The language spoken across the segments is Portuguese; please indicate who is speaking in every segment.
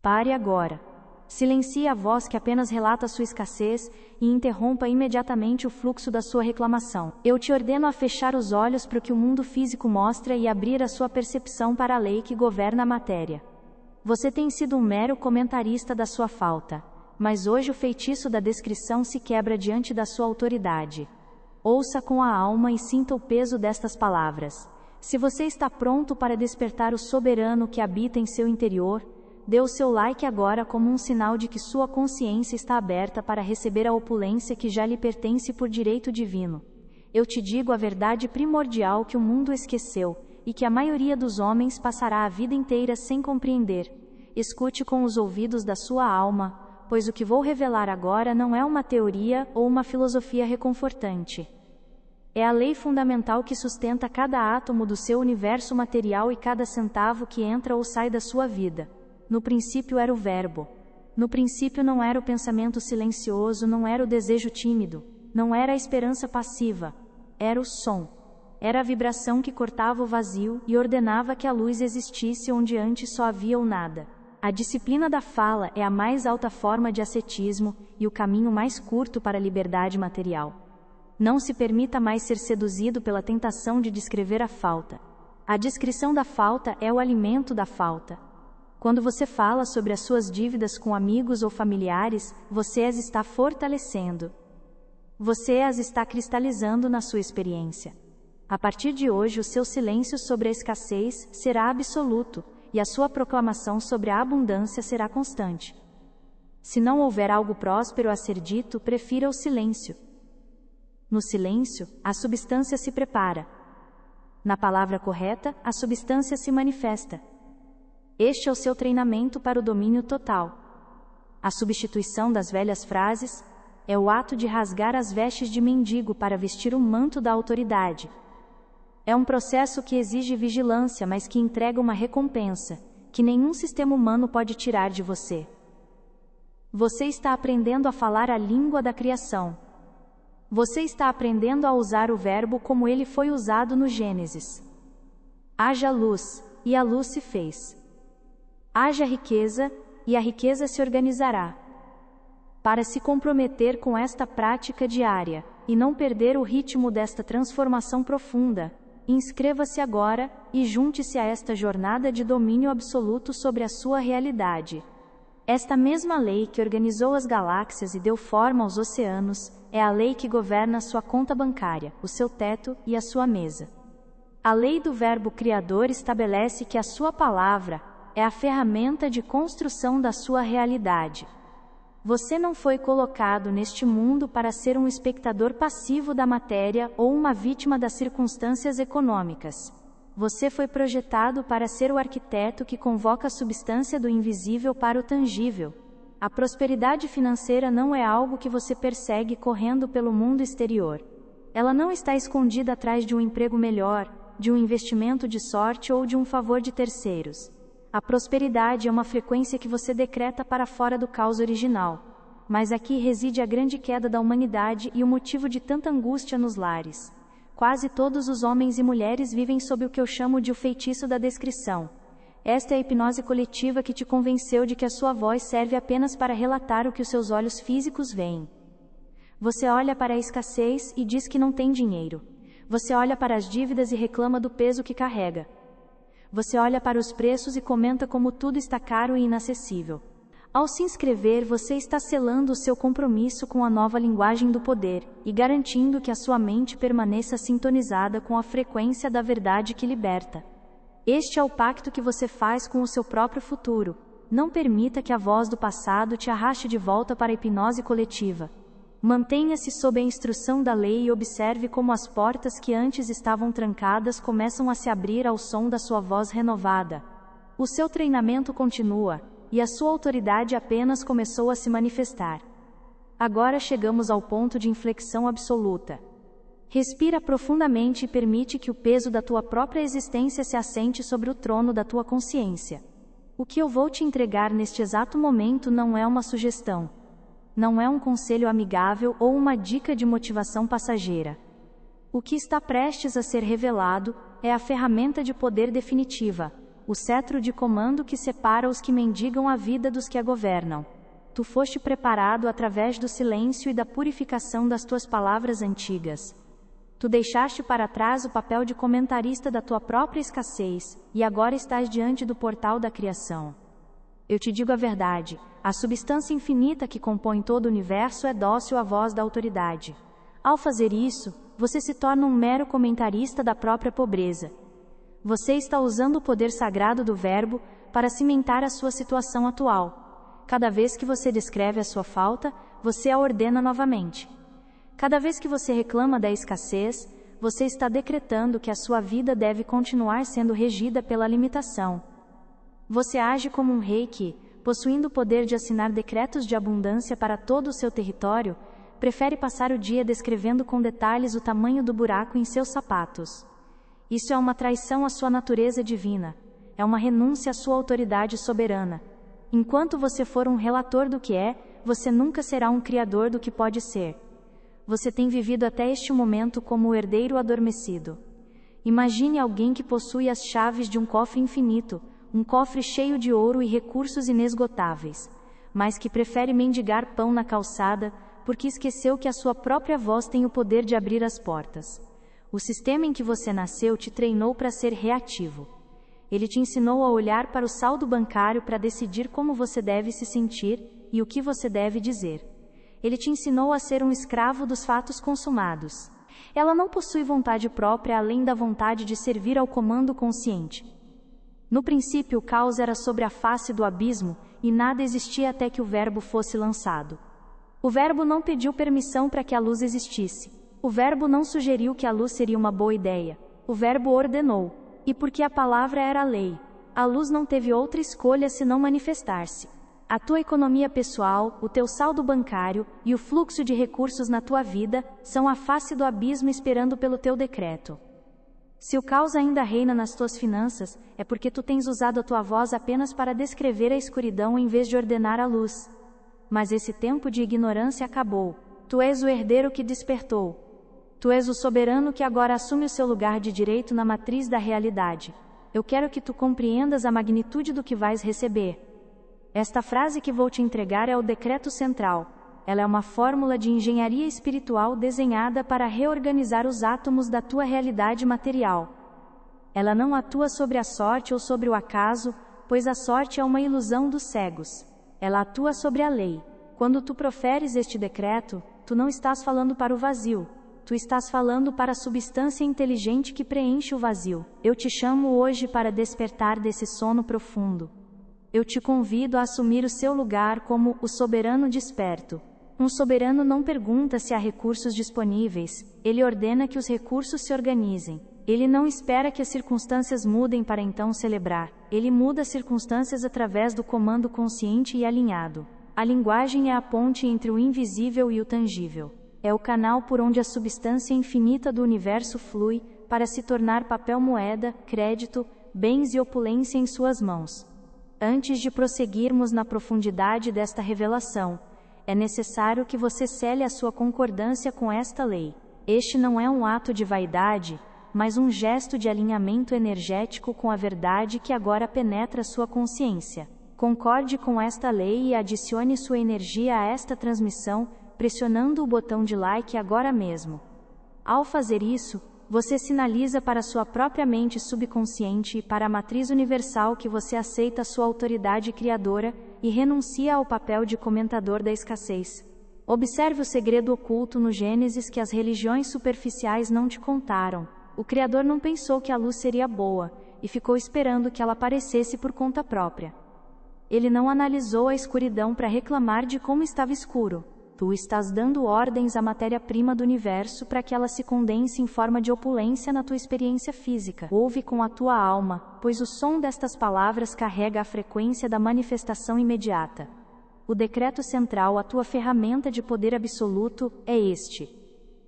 Speaker 1: Pare agora. Silencie a voz que apenas relata sua escassez e interrompa imediatamente o fluxo da sua reclamação. Eu te ordeno a fechar os olhos para o que o mundo físico mostra e abrir a sua percepção para a lei que governa a matéria. Você tem sido um mero comentarista da sua falta, mas hoje o feitiço da descrição se quebra diante da sua autoridade. Ouça com a alma e sinta o peso destas palavras. Se você está pronto para despertar o soberano que habita em seu interior, dê o seu like agora como um sinal de que sua consciência está aberta para receber a opulência que já lhe pertence por direito divino. Eu te digo a verdade primordial que o mundo esqueceu, e que a maioria dos homens passará a vida inteira sem compreender. Escute com os ouvidos da sua alma, pois o que vou revelar agora não é uma teoria ou uma filosofia reconfortante. É a lei fundamental que sustenta cada átomo do seu universo material e cada centavo que entra ou sai da sua vida. No princípio era o verbo. No princípio não era o pensamento silencioso, não era o desejo tímido, não era a esperança passiva. Era o som. Era a vibração que cortava o vazio e ordenava que a luz existisse onde antes só havia o nada. A disciplina da fala é a mais alta forma de ascetismo e o caminho mais curto para a liberdade material. Não se permita mais ser seduzido pela tentação de descrever a falta. A descrição da falta é o alimento da falta. Quando você fala sobre as suas dívidas com amigos ou familiares, você as está fortalecendo. Você as está cristalizando na sua experiência. A partir de hoje, o seu silêncio sobre a escassez será absoluto, e a sua proclamação sobre a abundância será constante. Se não houver algo próspero a ser dito, prefira o silêncio. No silêncio, a substância se prepara. Na palavra correta, a substância se manifesta. Este é o seu treinamento para o domínio total. A substituição das velhas frases é o ato de rasgar as vestes de mendigo para vestir o manto da autoridade. É um processo que exige vigilância, mas que entrega uma recompensa, que nenhum sistema humano pode tirar de você. Você está aprendendo a falar a língua da criação. Você está aprendendo a usar o verbo como ele foi usado no Gênesis. Haja luz, e a luz se fez. Haja riqueza, e a riqueza se organizará. Para se comprometer com esta prática diária, e não perder o ritmo desta transformação profunda, inscreva-se agora, e junte-se a esta jornada de domínio absoluto sobre a sua realidade. Esta mesma lei que organizou as galáxias e deu forma aos oceanos, é a lei que governa a sua conta bancária, o seu teto e a sua mesa. A lei do verbo criador estabelece que a sua palavra é a ferramenta de construção da sua realidade. Você não foi colocado neste mundo para ser um espectador passivo da matéria ou uma vítima das circunstâncias econômicas. Você foi projetado para ser o arquiteto que convoca a substância do invisível para o tangível. A prosperidade financeira não é algo que você persegue correndo pelo mundo exterior. Ela não está escondida atrás de um emprego melhor, de um investimento de sorte ou de um favor de terceiros. A prosperidade é uma frequência que você decreta para fora do caos original. Mas aqui reside a grande queda da humanidade e o motivo de tanta angústia nos lares. Quase todos os homens e mulheres vivem sob o que eu chamo de o feitiço da descrição. Esta é a hipnose coletiva que te convenceu de que a sua voz serve apenas para relatar o que os seus olhos físicos veem. Você olha para a escassez e diz que não tem dinheiro. Você olha para as dívidas e reclama do peso que carrega. Você olha para os preços e comenta como tudo está caro e inacessível. Ao se inscrever, você está selando o seu compromisso com a nova linguagem do poder, e garantindo que a sua mente permaneça sintonizada com a frequência da verdade que liberta. Este é o pacto que você faz com o seu próprio futuro. Não permita que a voz do passado te arraste de volta para a hipnose coletiva. Mantenha-se sob a instrução da lei e observe como as portas que antes estavam trancadas começam a se abrir ao som da sua voz renovada. O seu treinamento continua, e a sua autoridade apenas começou a se manifestar. Agora chegamos ao ponto de inflexão absoluta. Respira profundamente e permite que o peso da tua própria existência se assente sobre o trono da tua consciência. O que eu vou te entregar neste exato momento não é uma sugestão. Não é um conselho amigável ou uma dica de motivação passageira. O que está prestes a ser revelado é a ferramenta de poder definitiva, o cetro de comando que separa os que mendigam a vida dos que a governam. Tu foste preparado através do silêncio e da purificação das tuas palavras antigas. Tu deixaste para trás o papel de comentarista da tua própria escassez, e agora estás diante do portal da criação. Eu te digo a verdade, a substância infinita que compõe todo o universo é dócil à voz da autoridade. Ao fazer isso, você se torna um mero comentarista da própria pobreza. Você está usando o poder sagrado do verbo para cimentar a sua situação atual. Cada vez que você descreve a sua falta, você a ordena novamente. Cada vez que você reclama da escassez, você está decretando que a sua vida deve continuar sendo regida pela limitação. Você age como um rei que, possuindo o poder de assinar decretos de abundância para todo o seu território, prefere passar o dia descrevendo com detalhes o tamanho do buraco em seus sapatos. Isso é uma traição à sua natureza divina. É uma renúncia à sua autoridade soberana. Enquanto você for um relator do que é, você nunca será um criador do que pode ser. Você tem vivido até este momento como o herdeiro adormecido. Imagine alguém que possui as chaves de um cofre infinito, um cofre cheio de ouro e recursos inesgotáveis, mas que prefere mendigar pão na calçada, porque esqueceu que a sua própria voz tem o poder de abrir as portas. O sistema em que você nasceu te treinou para ser reativo. Ele te ensinou a olhar para o saldo bancário para decidir como você deve se sentir e o que você deve dizer. Ele te ensinou a ser um escravo dos fatos consumados. Ela não possui vontade própria além da vontade de servir ao comando consciente. No princípio, o caos era sobre a face do abismo e nada existia até que o verbo fosse lançado. O verbo não pediu permissão para que a luz existisse. O verbo não sugeriu que a luz seria uma boa ideia. O verbo ordenou. E porque a palavra era a lei, a luz não teve outra escolha senão manifestar-se. A tua economia pessoal, o teu saldo bancário e o fluxo de recursos na tua vida são a face do abismo esperando pelo teu decreto. Se o caos ainda reina nas tuas finanças, é porque tu tens usado a tua voz apenas para descrever a escuridão em vez de ordenar a luz. Mas esse tempo de ignorância acabou. Tu és o herdeiro que despertou. Tu és o soberano que agora assume o seu lugar de direito na matriz da realidade. Eu quero que tu compreendas a magnitude do que vais receber. Esta frase que vou te entregar é o decreto central. Ela é uma fórmula de engenharia espiritual desenhada para reorganizar os átomos da tua realidade material. Ela não atua sobre a sorte ou sobre o acaso, pois a sorte é uma ilusão dos cegos. Ela atua sobre a lei. Quando tu proferes este decreto, tu não estás falando para o vazio. Tu estás falando para a substância inteligente que preenche o vazio. Eu te chamo hoje para despertar desse sono profundo. Eu te convido a assumir o seu lugar como o soberano desperto. Um soberano não pergunta se há recursos disponíveis, ele ordena que os recursos se organizem. Ele não espera que as circunstâncias mudem para então celebrar. Ele muda as circunstâncias através do comando consciente e alinhado. A linguagem é a ponte entre o invisível e o tangível. É o canal por onde a substância infinita do universo flui, para se tornar papel moeda, crédito, bens e opulência em suas mãos. Antes de prosseguirmos na profundidade desta revelação, é necessário que você cele a sua concordância com esta lei. Este não é um ato de vaidade, mas um gesto de alinhamento energético com a verdade que agora penetra sua consciência. Concorde com esta lei e adicione sua energia a esta transmissão, pressionando o botão de like agora mesmo. Ao fazer isso, você sinaliza para sua própria mente subconsciente e para a matriz universal que você aceita sua autoridade criadora e renuncia ao papel de comentador da escassez. Observe o segredo oculto no Gênesis que as religiões superficiais não te contaram. O Criador não pensou que a luz seria boa, e ficou esperando que ela aparecesse por conta própria. Ele não analisou a escuridão para reclamar de como estava escuro. Tu estás dando ordens à matéria-prima do universo para que ela se condense em forma de opulência na tua experiência física. Ouve com a tua alma, pois o som destas palavras carrega a frequência da manifestação imediata. O decreto central, a tua ferramenta de poder absoluto, é este.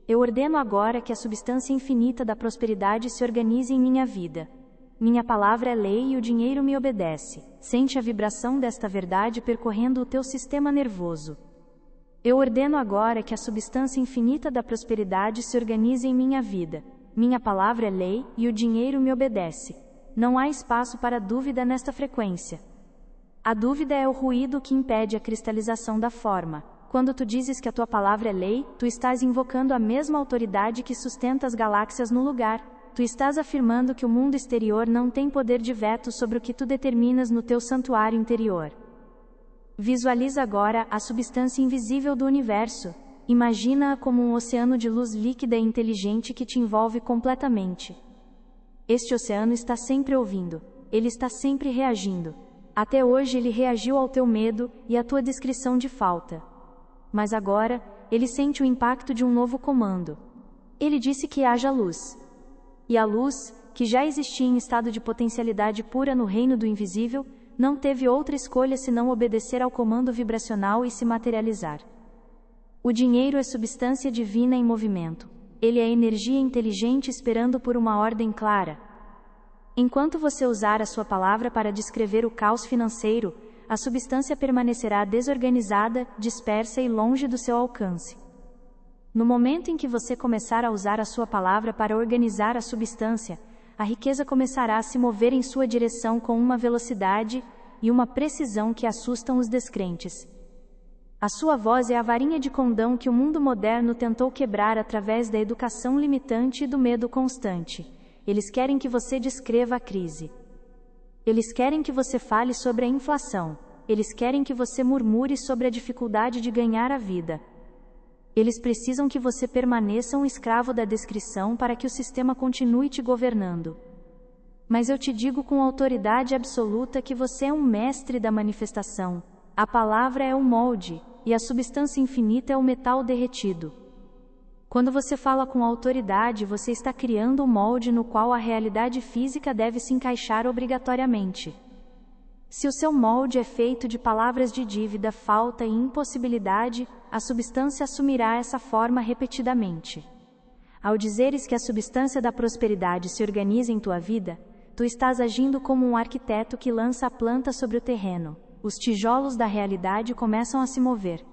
Speaker 1: Eu ordeno agora que a substância infinita da prosperidade se organize em minha vida. Minha palavra é lei e o dinheiro me obedece. Sente a vibração desta verdade percorrendo o teu sistema nervoso. Eu ordeno agora que a substância infinita da prosperidade se organize em minha vida. Minha palavra é lei e o dinheiro me obedece. não há espaço para dúvida nesta frequência. A dúvida é o ruído que impede a cristalização da forma. Quando tu dizes que a tua palavra é lei, tu estás invocando a mesma autoridade que sustenta as galáxias no lugar. Tu estás afirmando que o mundo exterior não tem poder de veto sobre o que tu determinas no teu santuário interior. Visualiza agora a substância invisível do universo. Imagina-a como um oceano de luz líquida e inteligente que te envolve completamente. Este oceano está sempre ouvindo. Ele está sempre reagindo. Até hoje ele reagiu ao teu medo e à tua descrição de falta. Mas agora, ele sente o impacto de um novo comando. Ele disse que haja luz. E a luz, que já existia em estado de potencialidade pura no reino do invisível, não teve outra escolha senão obedecer ao comando vibracional e se materializar. O dinheiro é substância divina em movimento. Ele é energia inteligente esperando por uma ordem clara. Enquanto você usar a sua palavra para descrever o caos financeiro, a substância permanecerá desorganizada, dispersa e longe do seu alcance. No momento em que você começar a usar a sua palavra para organizar a substância, a riqueza começará a se mover em sua direção com uma velocidade e uma precisão que assustam os descrentes. A sua voz é a varinha de condão que o mundo moderno tentou quebrar através da educação limitante e do medo constante. Eles querem que você descreva a crise. Eles querem que você fale sobre a inflação. Eles querem que você murmure sobre a dificuldade de ganhar a vida. Eles precisam que você permaneça um escravo da descrição para que o sistema continue te governando. Mas eu te digo com autoridade absoluta que você é um mestre da manifestação. A palavra é o molde, e a substância infinita é o metal derretido. Quando você fala com autoridade, você está criando um molde no qual a realidade física deve se encaixar obrigatoriamente. Se o seu molde é feito de palavras de dívida, falta e impossibilidade, a substância assumirá essa forma repetidamente. Ao dizeres que a substância da prosperidade se organiza em tua vida, tu estás agindo como um arquiteto que lança a planta sobre o terreno. Os tijolos da realidade começam a se mover.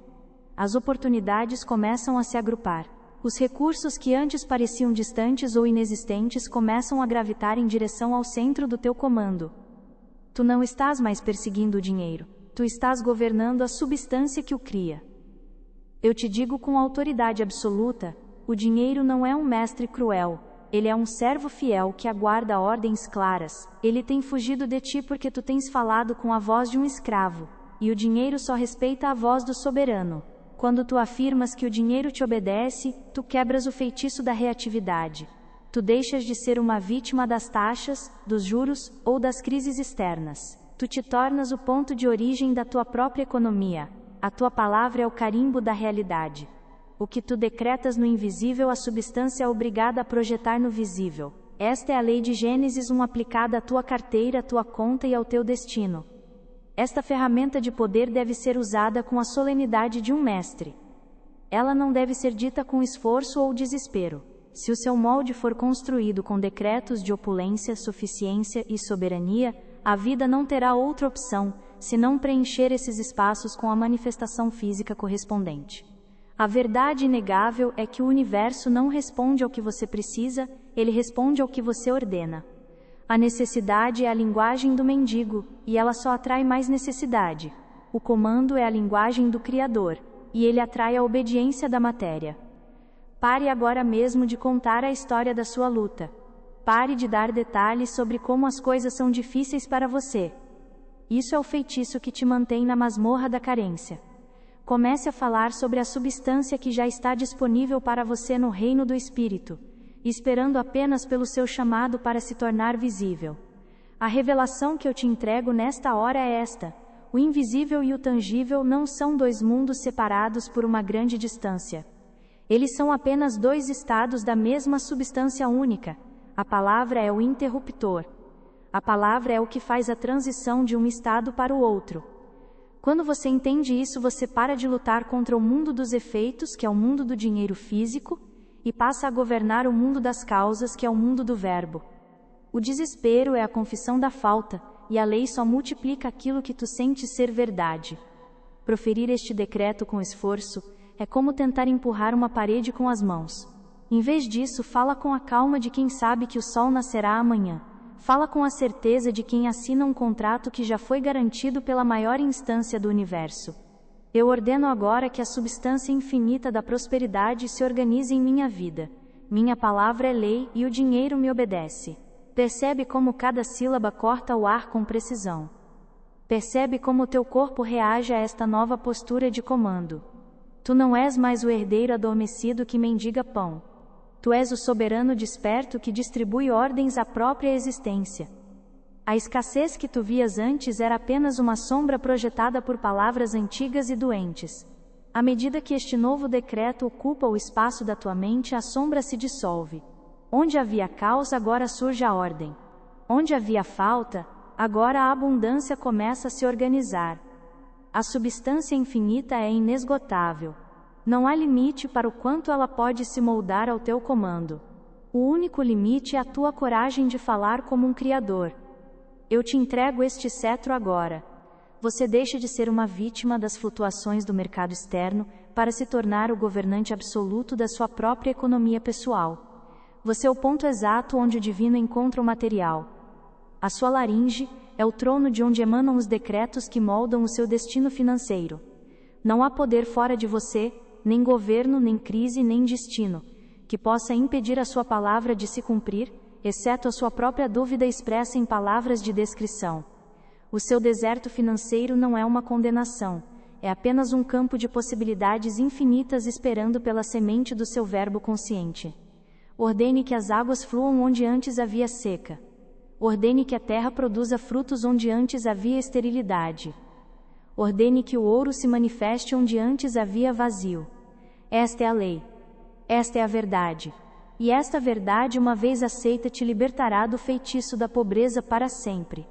Speaker 1: As oportunidades começam a se agrupar. Os recursos que antes pareciam distantes ou inexistentes começam a gravitar em direção ao centro do teu comando. Tu não estás mais perseguindo o dinheiro. Tu estás governando a substância que o cria. Eu te digo com autoridade absoluta, o dinheiro não é um mestre cruel. Ele é um servo fiel que aguarda ordens claras. Ele tem fugido de ti porque tu tens falado com a voz de um escravo. E o dinheiro só respeita a voz do soberano. Quando tu afirmas que o dinheiro te obedece, tu quebras o feitiço da reatividade. Tu deixas de ser uma vítima das taxas, dos juros ou das crises externas. Tu te tornas o ponto de origem da tua própria economia. A tua palavra é o carimbo da realidade. O que tu decretas no invisível, a substância é obrigada a projetar no visível. Esta é a lei de Gênesis 1 aplicada à tua carteira, à tua conta e ao teu destino. Esta ferramenta de poder deve ser usada com a solenidade de um mestre. Ela não deve ser dita com esforço ou desespero. Se o seu molde for construído com decretos de opulência, suficiência e soberania, a vida não terá outra opção, senão preencher esses espaços com a manifestação física correspondente. A verdade inegável é que o universo não responde ao que você precisa, ele responde ao que você ordena. A necessidade é a linguagem do mendigo, e ela só atrai mais necessidade. O comando é a linguagem do Criador, e ele atrai a obediência da matéria. Pare agora mesmo de contar a história da sua luta. Pare de dar detalhes sobre como as coisas são difíceis para você. Isso é o feitiço que te mantém na masmorra da carência. Comece a falar sobre a substância que já está disponível para você no reino do Espírito, esperando apenas pelo seu chamado para se tornar visível. A revelação que eu te entrego nesta hora é esta: o invisível e o tangível não são dois mundos separados por uma grande distância. Eles são apenas dois estados da mesma substância única. A palavra é o interruptor. A palavra é o que faz a transição de um estado para o outro. Quando você entende isso, você para de lutar contra o mundo dos efeitos, que é o mundo do dinheiro físico, e passa a governar o mundo das causas, que é o mundo do verbo. O desespero é a confissão da falta, e a lei só multiplica aquilo que tu sentes ser verdade. Proferir este decreto com esforço é como tentar empurrar uma parede com as mãos. Em vez disso, fala com a calma de quem sabe que o sol nascerá amanhã. Fala com a certeza de quem assina um contrato que já foi garantido pela maior instância do universo. Eu ordeno agora que a substância infinita da prosperidade se organize em minha vida. Minha palavra é lei e o dinheiro me obedece. Percebe como cada sílaba corta o ar com precisão. Percebe como teu corpo reage a esta nova postura de comando. Tu não és mais o herdeiro adormecido que mendiga pão. Tu és o soberano desperto que distribui ordens à própria existência. A escassez que tu vias antes era apenas uma sombra projetada por palavras antigas e doentes. À medida que este novo decreto ocupa o espaço da tua mente, a sombra se dissolve. Onde havia caos, agora surge a ordem. Onde havia falta, agora a abundância começa a se organizar. A substância infinita é inesgotável. Não há limite para o quanto ela pode se moldar ao teu comando. O único limite é a tua coragem de falar como um criador. Eu te entrego este cetro agora. Você deixa de ser uma vítima das flutuações do mercado externo para se tornar o governante absoluto da sua própria economia pessoal. Você é o ponto exato onde o divino encontra o material. A sua laringe é o trono de onde emanam os decretos que moldam o seu destino financeiro. Não há poder fora de você, nem governo, nem crise, nem destino, que possa impedir a sua palavra de se cumprir, exceto a sua própria dúvida expressa em palavras de descrição. O seu deserto financeiro não é uma condenação, é apenas um campo de possibilidades infinitas esperando pela semente do seu verbo consciente. Ordene que as águas fluam onde antes havia seca. Ordene que a terra produza frutos onde antes havia esterilidade. Ordene que o ouro se manifeste onde antes havia vazio. Esta é a lei. Esta é a verdade. E esta verdade, uma vez aceita, te libertará do feitiço da pobreza para sempre.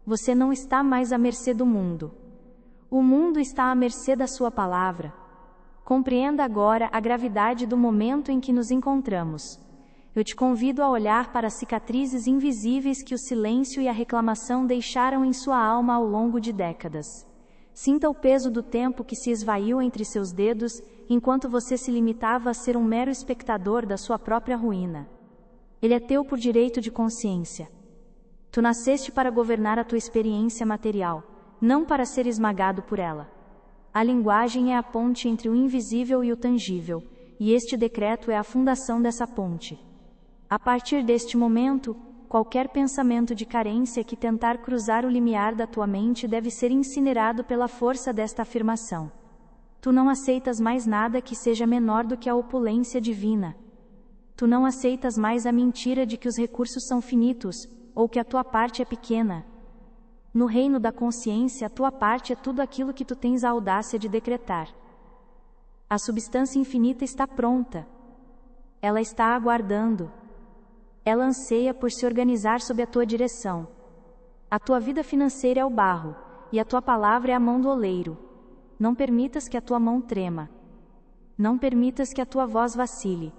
Speaker 1: Você não está mais à mercê do mundo. O mundo está à mercê da sua palavra. Compreenda agora a gravidade do momento em que nos encontramos. Eu te convido a olhar para as cicatrizes invisíveis que o silêncio e a reclamação deixaram em sua alma ao longo de décadas. Sinta o peso do tempo que se esvaiu entre seus dedos, enquanto você se limitava a ser um mero espectador da sua própria ruína. Ele é teu por direito de consciência. Tu nasceste para governar a tua experiência material, não para ser esmagado por ela. A linguagem é a ponte entre o invisível e o tangível, e este decreto é a fundação dessa ponte. A partir deste momento, qualquer pensamento de carência que tentar cruzar o limiar da tua mente deve ser incinerado pela força desta afirmação. Tu não aceitas mais nada que seja menor do que a opulência divina. Tu não aceitas mais a mentira de que os recursos são finitos, ou que a tua parte é pequena. No reino da consciência, a tua parte é tudo aquilo que tu tens a audácia de decretar. A substância infinita está pronta. Ela está aguardando. Ela anseia por se organizar sob a tua direção. A tua vida financeira é o barro, e a tua palavra é a mão do oleiro. Não permitas que a tua mão trema. Não permitas que a tua voz vacile.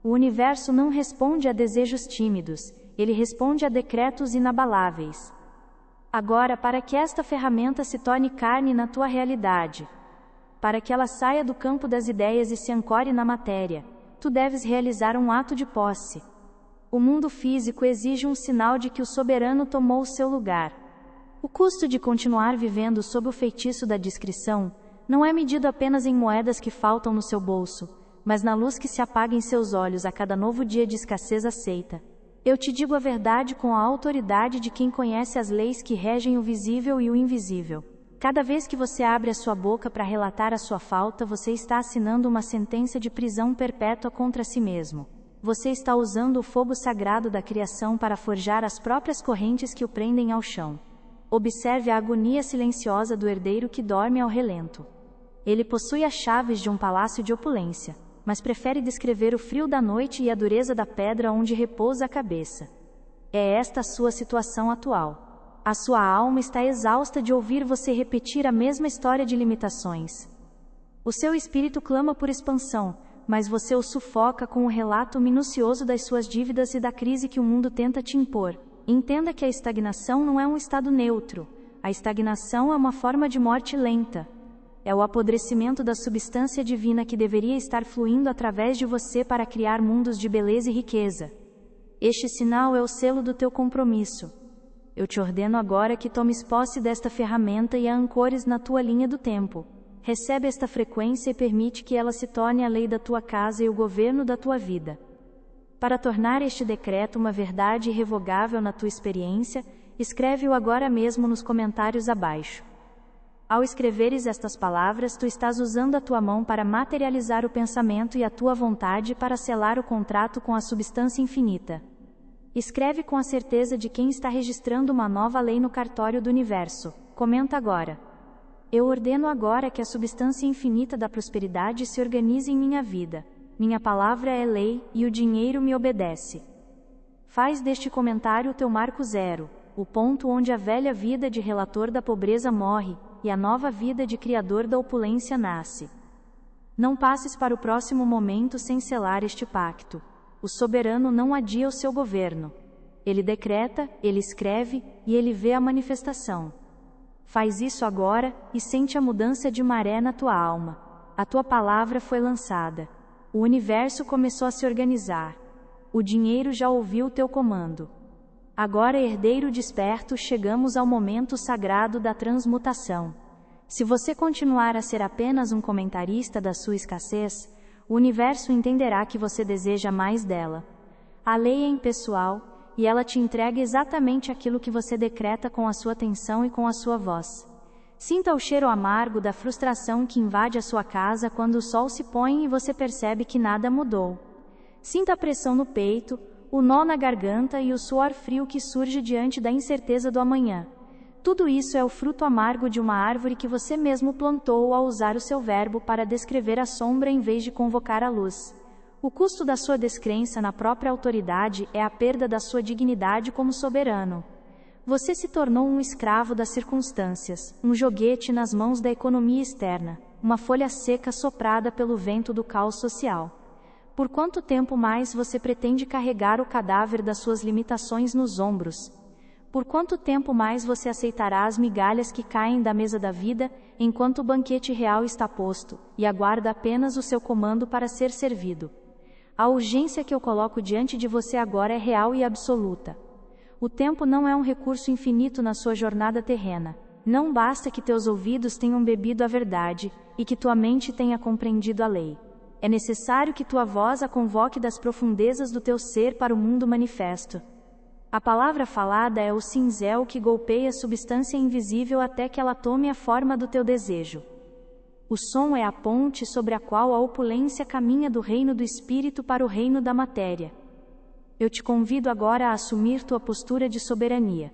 Speaker 1: O universo não responde a desejos tímidos, ele responde a decretos inabaláveis. Agora, para que esta ferramenta se torne carne na tua realidade, para que ela saia do campo das ideias e se ancore na matéria, tu deves realizar um ato de posse. O mundo físico exige um sinal de que o soberano tomou o seu lugar. O custo de continuar vivendo sob o feitiço da discrição não é medido apenas em moedas que faltam no seu bolso, mas na luz que se apaga em seus olhos a cada novo dia de escassez aceita. Eu te digo a verdade com a autoridade de quem conhece as leis que regem o visível e o invisível. Cada vez que você abre a sua boca para relatar a sua falta, você está assinando uma sentença de prisão perpétua contra si mesmo. Você está usando o fogo sagrado da criação para forjar as próprias correntes que o prendem ao chão. Observe a agonia silenciosa do herdeiro que dorme ao relento. Ele possui as chaves de um palácio de opulência, mas prefere descrever o frio da noite e a dureza da pedra onde repousa a cabeça. É esta a sua situação atual. A sua alma está exausta de ouvir você repetir a mesma história de limitações. O seu espírito clama por expansão, mas você o sufoca com o relato minucioso das suas dívidas e da crise que o mundo tenta te impor. Entenda que a estagnação não é um estado neutro. A estagnação é uma forma de morte lenta. É o apodrecimento da substância divina que deveria estar fluindo através de você para criar mundos de beleza e riqueza. Este sinal é o selo do teu compromisso. Eu te ordeno agora que tomes posse desta ferramenta e a ancores na tua linha do tempo. Recebe esta frequência e permite que ela se torne a lei da tua casa e o governo da tua vida. Para tornar este decreto uma verdade irrevogável na tua experiência, escreve-o agora mesmo nos comentários abaixo. Ao escreveres estas palavras, tu estás usando a tua mão para materializar o pensamento e a tua vontade para selar o contrato com a substância infinita. Escreve com a certeza de quem está registrando uma nova lei no cartório do universo. Comenta agora. Eu ordeno agora que a substância infinita da prosperidade se organize em minha vida. Minha palavra é lei, e o dinheiro me obedece. Faz deste comentário o teu marco zero, o ponto onde a velha vida de relator da pobreza morre, e a nova vida de criador da opulência nasce. Não passes para o próximo momento sem selar este pacto. O soberano não adia o seu governo. Ele decreta, ele escreve, e ele vê a manifestação. Faz isso agora, e sente a mudança de maré na tua alma. A tua palavra foi lançada. O universo começou a se organizar. O dinheiro já ouviu o teu comando. Agora, herdeiro desperto, chegamos ao momento sagrado da transmutação. Se você continuar a ser apenas um comentarista da sua escassez, o universo entenderá que você deseja mais dela. A lei é impessoal, e ela te entrega exatamente aquilo que você decreta com a sua atenção e com a sua voz. Sinta o cheiro amargo da frustração que invade a sua casa quando o sol se põe e você percebe que nada mudou. Sinta a pressão no peito, o nó na garganta e o suor frio que surge diante da incerteza do amanhã. Tudo isso é o fruto amargo de uma árvore que você mesmo plantou ao usar o seu verbo para descrever a sombra em vez de convocar a luz. O custo da sua descrença na própria autoridade é a perda da sua dignidade como soberano. Você se tornou um escravo das circunstâncias, um joguete nas mãos da economia externa, uma folha seca soprada pelo vento do caos social. Por quanto tempo mais você pretende carregar o cadáver das suas limitações nos ombros? Por quanto tempo mais você aceitará as migalhas que caem da mesa da vida, enquanto o banquete real está posto, e aguarda apenas o seu comando para ser servido? A urgência que eu coloco diante de você agora é real e absoluta. O tempo não é um recurso infinito na sua jornada terrena. Não basta que teus ouvidos tenham bebido a verdade, e que tua mente tenha compreendido a lei. É necessário que tua voz a convoque das profundezas do teu ser para o mundo manifesto. A palavra falada é o cinzel que golpeia a substância invisível até que ela tome a forma do teu desejo. O som é a ponte sobre a qual a opulência caminha do reino do espírito para o reino da matéria. Eu te convido agora a assumir tua postura de soberania.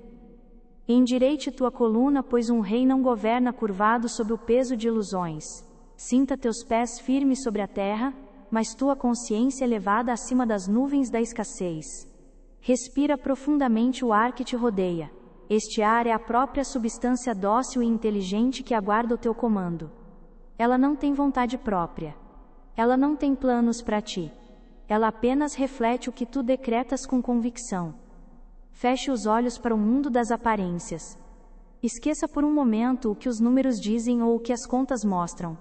Speaker 1: Endireite tua coluna, pois um rei não governa curvado sob o peso de ilusões. Sinta teus pés firmes sobre a terra, mas tua consciência elevada acima das nuvens da escassez. Respira profundamente o ar que te rodeia. Este ar é a própria substância dócil e inteligente que aguarda o teu comando. Ela não tem vontade própria. Ela não tem planos para ti. Ela apenas reflete o que tu decretas com convicção. Feche os olhos para o mundo das aparências. Esqueça por um momento o que os números dizem ou o que as contas mostram.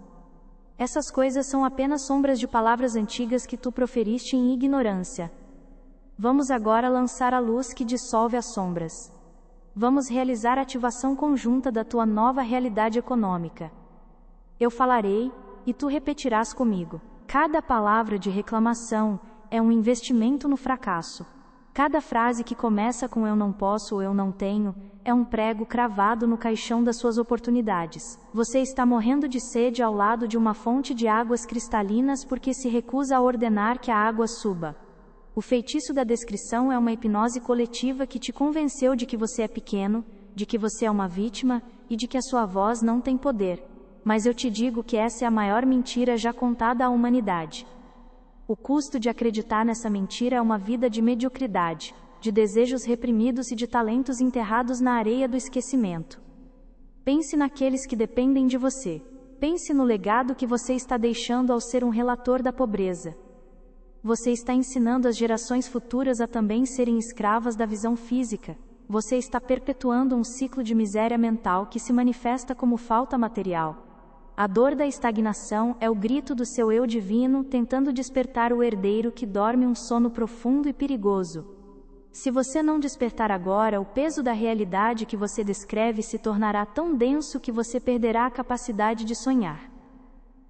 Speaker 1: Essas coisas são apenas sombras de palavras antigas que tu proferiste em ignorância. Vamos agora lançar a luz que dissolve as sombras. Vamos realizar a ativação conjunta da tua nova realidade econômica. Eu falarei, e tu repetirás comigo. Cada palavra de reclamação é um investimento no fracasso. Cada frase que começa com eu não posso ou eu não tenho, é um prego cravado no caixão das suas oportunidades. Você está morrendo de sede ao lado de uma fonte de águas cristalinas porque se recusa a ordenar que a água suba. O feitiço da descrição é uma hipnose coletiva que te convenceu de que você é pequeno, de que você é uma vítima, e de que a sua voz não tem poder. Mas eu te digo que essa é a maior mentira já contada à humanidade. O custo de acreditar nessa mentira é uma vida de mediocridade, de desejos reprimidos e de talentos enterrados na areia do esquecimento. Pense naqueles que dependem de você. Pense no legado que você está deixando ao ser um relator da pobreza. Você está ensinando as gerações futuras a também serem escravas da visão física. Você está perpetuando um ciclo de miséria mental que se manifesta como falta material. A dor da estagnação é o grito do seu eu divino tentando despertar o herdeiro que dorme um sono profundo e perigoso. Se você não despertar agora, o peso da realidade que você descreve se tornará tão denso que você perderá a capacidade de sonhar.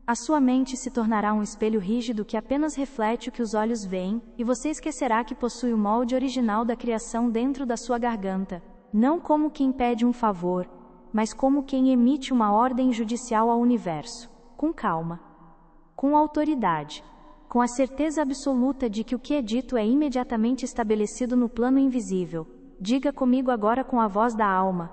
Speaker 1: A sua mente se tornará um espelho rígido que apenas reflete o que os olhos veem, e você esquecerá que possui o molde original da criação dentro da sua garganta, não como quem pede um favor, mas como quem emite uma ordem judicial ao universo, com calma, com autoridade, com a certeza absoluta de que o que é dito é imediatamente estabelecido no plano invisível. Diga comigo agora com a voz da alma: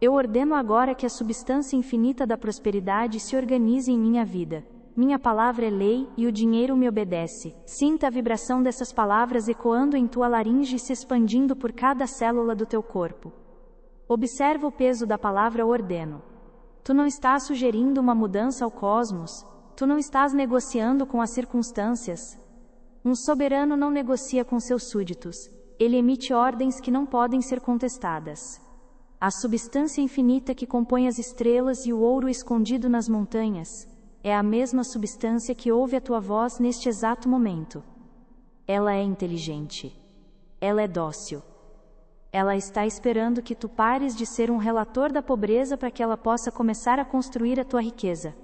Speaker 1: eu ordeno agora que a substância infinita da prosperidade se organize em minha vida. Minha palavra é lei, e o dinheiro me obedece. Sinta a vibração dessas palavras ecoando em tua laringe e se expandindo por cada célula do teu corpo. Observa o peso da palavra ordeno. Tu não estás sugerindo uma mudança ao cosmos. Tu não estás negociando com as circunstâncias. Um soberano não negocia com seus súditos. Ele emite ordens que não podem ser contestadas. A substância infinita que compõe as estrelas e o ouro escondido nas montanhas é a mesma substância que ouve a tua voz neste exato momento. Ela é inteligente. Ela é dócil. Ela está esperando que tu pares de ser um relator da pobreza para que ela possa começar a construir a tua riqueza.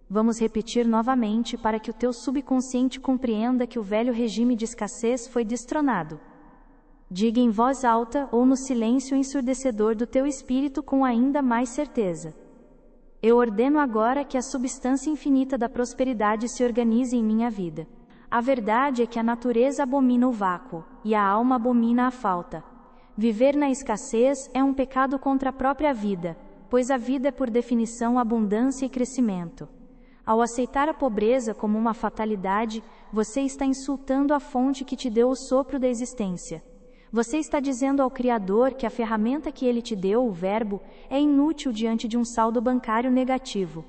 Speaker 1: Vamos repetir novamente para que o teu subconsciente compreenda que o velho regime de escassez foi destronado. Diga em voz alta ou no silêncio ensurdecedor do teu espírito com ainda mais certeza: eu ordeno agora que a substância infinita da prosperidade se organize em minha vida. A verdade é que a natureza abomina o vácuo, e a alma abomina a falta. Viver na escassez é um pecado contra a própria vida, pois a vida é por definição abundância e crescimento. Ao aceitar a pobreza como uma fatalidade, você está insultando a fonte que te deu o sopro da existência. Você está dizendo ao Criador que a ferramenta que Ele te deu, o Verbo, é inútil diante de um saldo bancário negativo.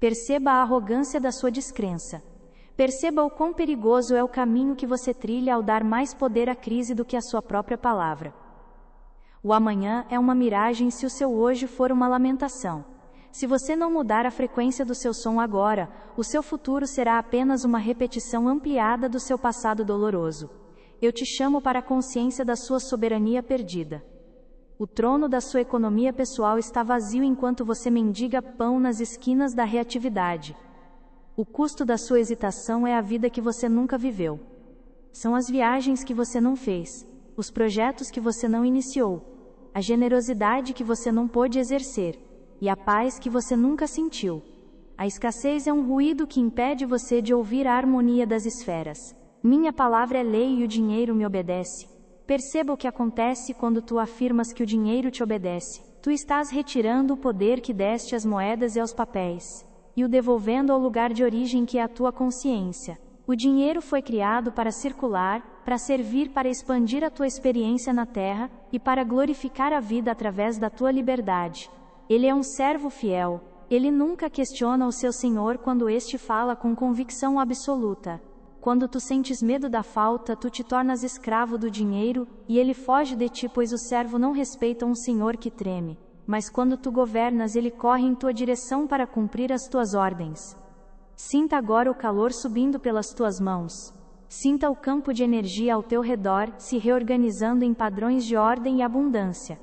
Speaker 1: Perceba a arrogância da sua descrença. Perceba o quão perigoso é o caminho que você trilha ao dar mais poder à crise do que a sua própria palavra. O amanhã é uma miragem se o seu hoje for uma lamentação. Se você não mudar a frequência do seu som agora, o seu futuro será apenas uma repetição ampliada do seu passado doloroso. Eu te chamo para a consciência da sua soberania perdida. O trono da sua economia pessoal está vazio enquanto você mendiga pão nas esquinas da reatividade. O custo da sua hesitação é a vida que você nunca viveu. São as viagens que você não fez, os projetos que você não iniciou, a generosidade que você não pôde exercer, e a paz que você nunca sentiu. A escassez é um ruído que impede você de ouvir a harmonia das esferas. Minha palavra é lei e o dinheiro me obedece. Perceba o que acontece quando tu afirmas que o dinheiro te obedece. Tu estás retirando o poder que deste às moedas e aos papéis, e o devolvendo ao lugar de origem que é a tua consciência. O dinheiro foi criado para circular, para servir para expandir a tua experiência na terra, e para glorificar a vida através da tua liberdade. Ele é um servo fiel. Ele nunca questiona o seu senhor quando este fala com convicção absoluta. Quando tu sentes medo da falta, tu te tornas escravo do dinheiro, e ele foge de ti, pois o servo não respeita um senhor que treme. Mas quando tu governas, ele corre em tua direção para cumprir as tuas ordens. Sinta agora o calor subindo pelas tuas mãos. Sinta o campo de energia ao teu redor, se reorganizando em padrões de ordem e abundância.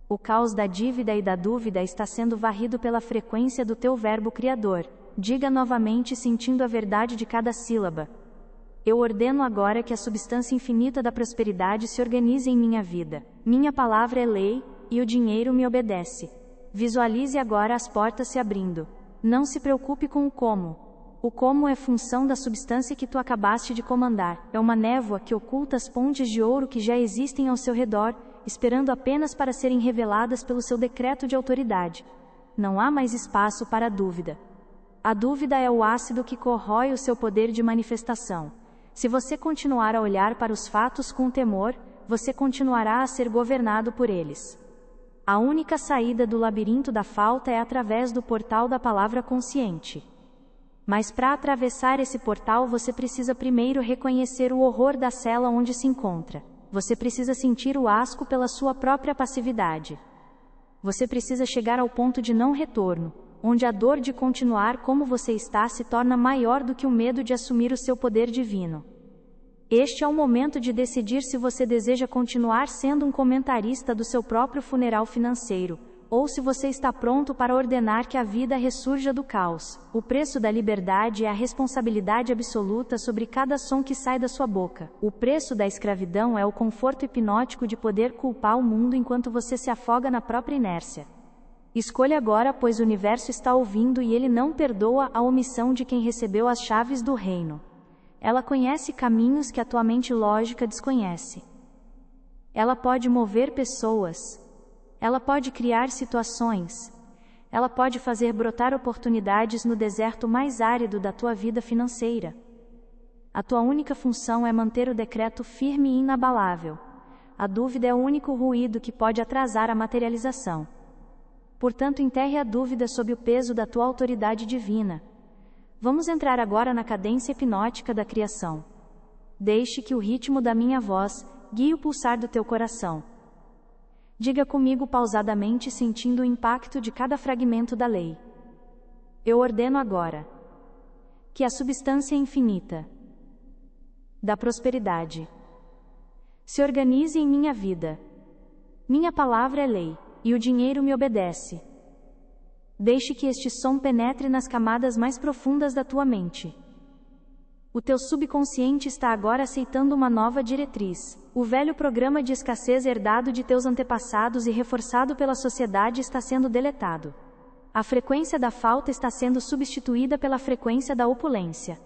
Speaker 1: O caos da dívida e da dúvida está sendo varrido pela frequência do teu verbo criador. Diga novamente sentindo a verdade de cada sílaba: eu ordeno agora que a substância infinita da prosperidade se organize em minha vida. Minha palavra é lei, e o dinheiro me obedece. Visualize agora as portas se abrindo. Não se preocupe com o como. O como é função da substância que tu acabaste de comandar. É uma névoa que oculta as pontes de ouro que já existem ao seu redor, esperando apenas para serem reveladas pelo seu decreto de autoridade. Não há mais espaço para a dúvida. A dúvida é o ácido que corrói o seu poder de manifestação. Se você continuar a olhar para os fatos com temor, você continuará a ser governado por eles. A única saída do labirinto da falta é através do portal da palavra consciente. Mas para atravessar esse portal você precisa primeiro reconhecer o horror da cela onde se encontra. Você precisa sentir o asco pela sua própria passividade. Você precisa chegar ao ponto de não retorno, onde a dor de continuar como você está se torna maior do que o medo de assumir o seu poder divino. Este é o momento de decidir se você deseja continuar sendo um comentarista do seu próprio funeral financeiro, ou se você está pronto para ordenar que a vida ressurja do caos. O preço da liberdade é a responsabilidade absoluta sobre cada som que sai da sua boca. O preço da escravidão é o conforto hipnótico de poder culpar o mundo enquanto você se afoga na própria inércia. Escolha agora, pois o universo está ouvindo e ele não perdoa a omissão de quem recebeu as chaves do reino. Ela conhece caminhos que a tua mente lógica desconhece. Ela pode mover pessoas. Ela pode criar situações. Ela pode fazer brotar oportunidades no deserto mais árido da tua vida financeira. A tua única função é manter o decreto firme e inabalável. A dúvida é o único ruído que pode atrasar a materialização. Portanto, enterre a dúvida sob o peso da tua autoridade divina. Vamos entrar agora na cadência hipnótica da criação. Deixe que o ritmo da minha voz guie o pulsar do teu coração. Diga comigo pausadamente, sentindo o impacto de cada fragmento da lei. Eu ordeno agora que a substância infinita da prosperidade se organize em minha vida. Minha palavra é lei, e o dinheiro me obedece. Deixe que este som penetre nas camadas mais profundas da tua mente. O teu subconsciente está agora aceitando uma nova diretriz. O velho programa de escassez herdado de teus antepassados e reforçado pela sociedade está sendo deletado. A frequência da falta está sendo substituída pela frequência da opulência.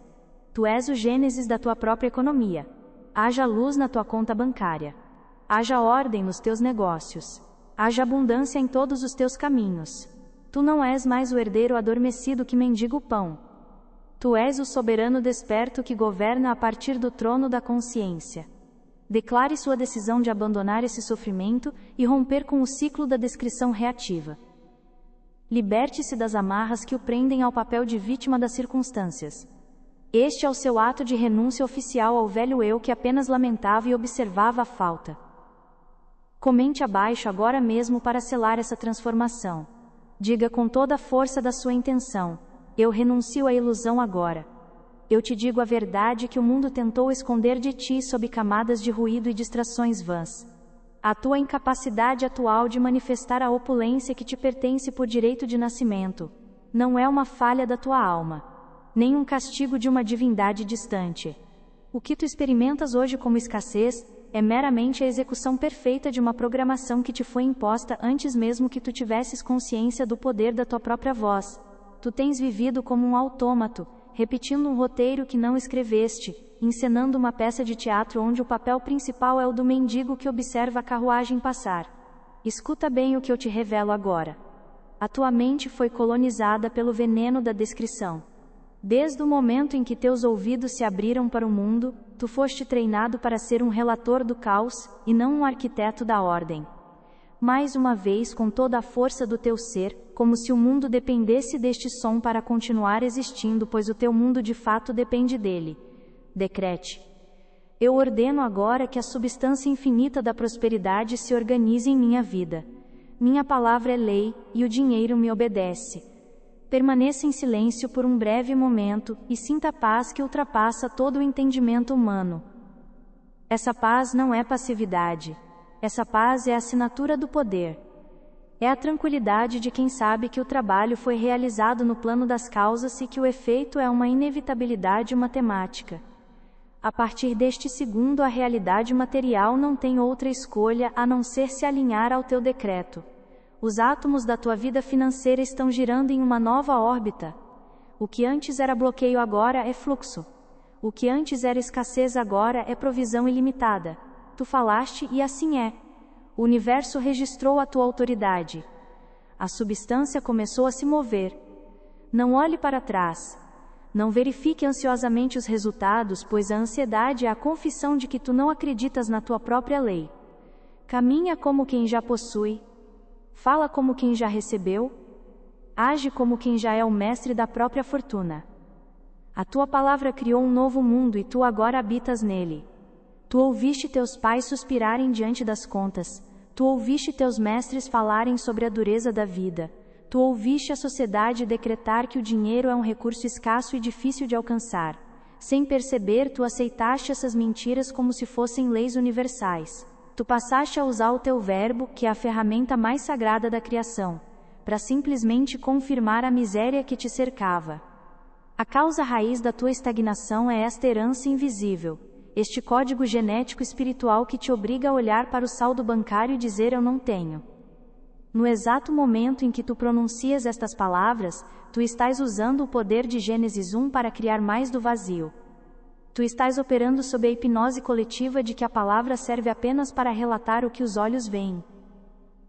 Speaker 1: Tu és o gênesis da tua própria economia. Haja luz na tua conta bancária. Haja ordem nos teus negócios. Haja abundância em todos os teus caminhos. Tu não és mais o herdeiro adormecido que mendiga o pão. Tu és o soberano desperto que governa a partir do trono da consciência. Declare sua decisão de abandonar esse sofrimento e romper com o ciclo da descrição reativa. Liberte-se das amarras que o prendem ao papel de vítima das circunstâncias. Este é o seu ato de renúncia oficial ao velho eu que apenas lamentava e observava a falta. Comente abaixo agora mesmo para selar essa transformação. Diga com toda a força da sua intenção: eu renuncio à ilusão agora. Eu te digo a verdade que o mundo tentou esconder de ti sob camadas de ruído e distrações vãs. A tua incapacidade atual de manifestar a opulência que te pertence por direito de nascimento não é uma falha da tua alma, nem um castigo de uma divindade distante. O que tu experimentas hoje como escassez é meramente a execução perfeita de uma programação que te foi imposta antes mesmo que tu tivesses consciência do poder da tua própria voz. Tu tens vivido como um autômato, repetindo um roteiro que não escreveste, encenando uma peça de teatro onde o papel principal é o do mendigo que observa a carruagem passar. Escuta bem o que eu te revelo agora. A tua mente foi colonizada pelo veneno da descrição. Desde o momento em que teus ouvidos se abriram para o mundo, tu foste treinado para ser um relator do caos, e não um arquiteto da ordem. Mais uma vez, com toda a força do teu ser, como se o mundo dependesse deste som para continuar existindo, pois o teu mundo de fato depende dele. Decrete: eu ordeno agora que a substância infinita da prosperidade se organize em minha vida. Minha palavra é lei, e o dinheiro me obedece. Permaneça em silêncio por um breve momento, e sinta a paz que ultrapassa todo o entendimento humano. Essa paz não é passividade. Essa paz é a assinatura do poder. É a tranquilidade de quem sabe que o trabalho foi realizado no plano das causas e que o efeito é uma inevitabilidade matemática. A partir deste segundo, a realidade material não tem outra escolha a não ser se alinhar ao teu decreto. Os átomos da tua vida financeira estão girando em uma nova órbita. O que antes era bloqueio agora é fluxo. O que antes era escassez agora é provisão ilimitada. Tu falaste e assim é. O universo registrou a tua autoridade. A substância começou a se mover. Não olhe para trás. Não verifique ansiosamente os resultados, pois a ansiedade é a confissão de que tu não acreditas na tua própria lei. Caminha como quem já possui. Fala como quem já recebeu. Age como quem já é o mestre da própria fortuna. A tua palavra criou um novo mundo e tu agora habitas nele. Tu ouviste teus pais suspirarem diante das contas. Tu ouviste teus mestres falarem sobre a dureza da vida. Tu ouviste a sociedade decretar que o dinheiro é um recurso escasso e difícil de alcançar. Sem perceber, tu aceitaste essas mentiras como se fossem leis universais. Tu passaste a usar o teu verbo, que é a ferramenta mais sagrada da criação, para simplesmente confirmar a miséria que te cercava. A causa raiz da tua estagnação é esta herança invisível, este código genético espiritual que te obriga a olhar para o saldo bancário e dizer eu não tenho. No exato momento em que tu pronuncias estas palavras, tu estás usando o poder de Gênesis 1 para criar mais do vazio. Tu estás operando sob a hipnose coletiva de que a palavra serve apenas para relatar o que os olhos veem.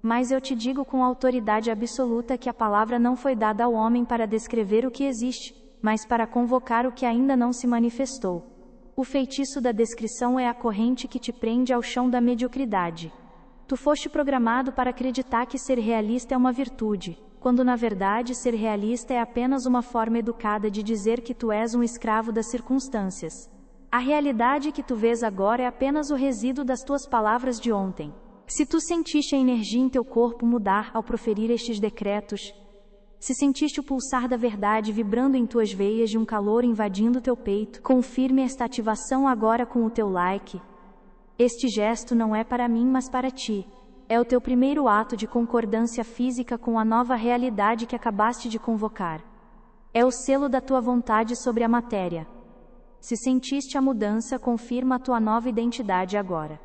Speaker 1: Mas eu te digo com autoridade absoluta que a palavra não foi dada ao homem para descrever o que existe, mas para convocar o que ainda não se manifestou. O feitiço da descrição é a corrente que te prende ao chão da mediocridade. Tu foste programado para acreditar que ser realista é uma virtude, quando na verdade ser realista é apenas uma forma educada de dizer que tu és um escravo das circunstâncias. A realidade que tu vês agora é apenas o resíduo das tuas palavras de ontem. Se tu sentiste a energia em teu corpo mudar ao proferir estes decretos, se sentiste o pulsar da verdade vibrando em tuas veias e um calor invadindo teu peito, confirme esta ativação agora com o teu like. Este gesto não é para mim, mas para ti. É o teu primeiro ato de concordância física com a nova realidade que acabaste de convocar. É o selo da tua vontade sobre a matéria. Se sentiste a mudança, confirma a tua nova identidade agora.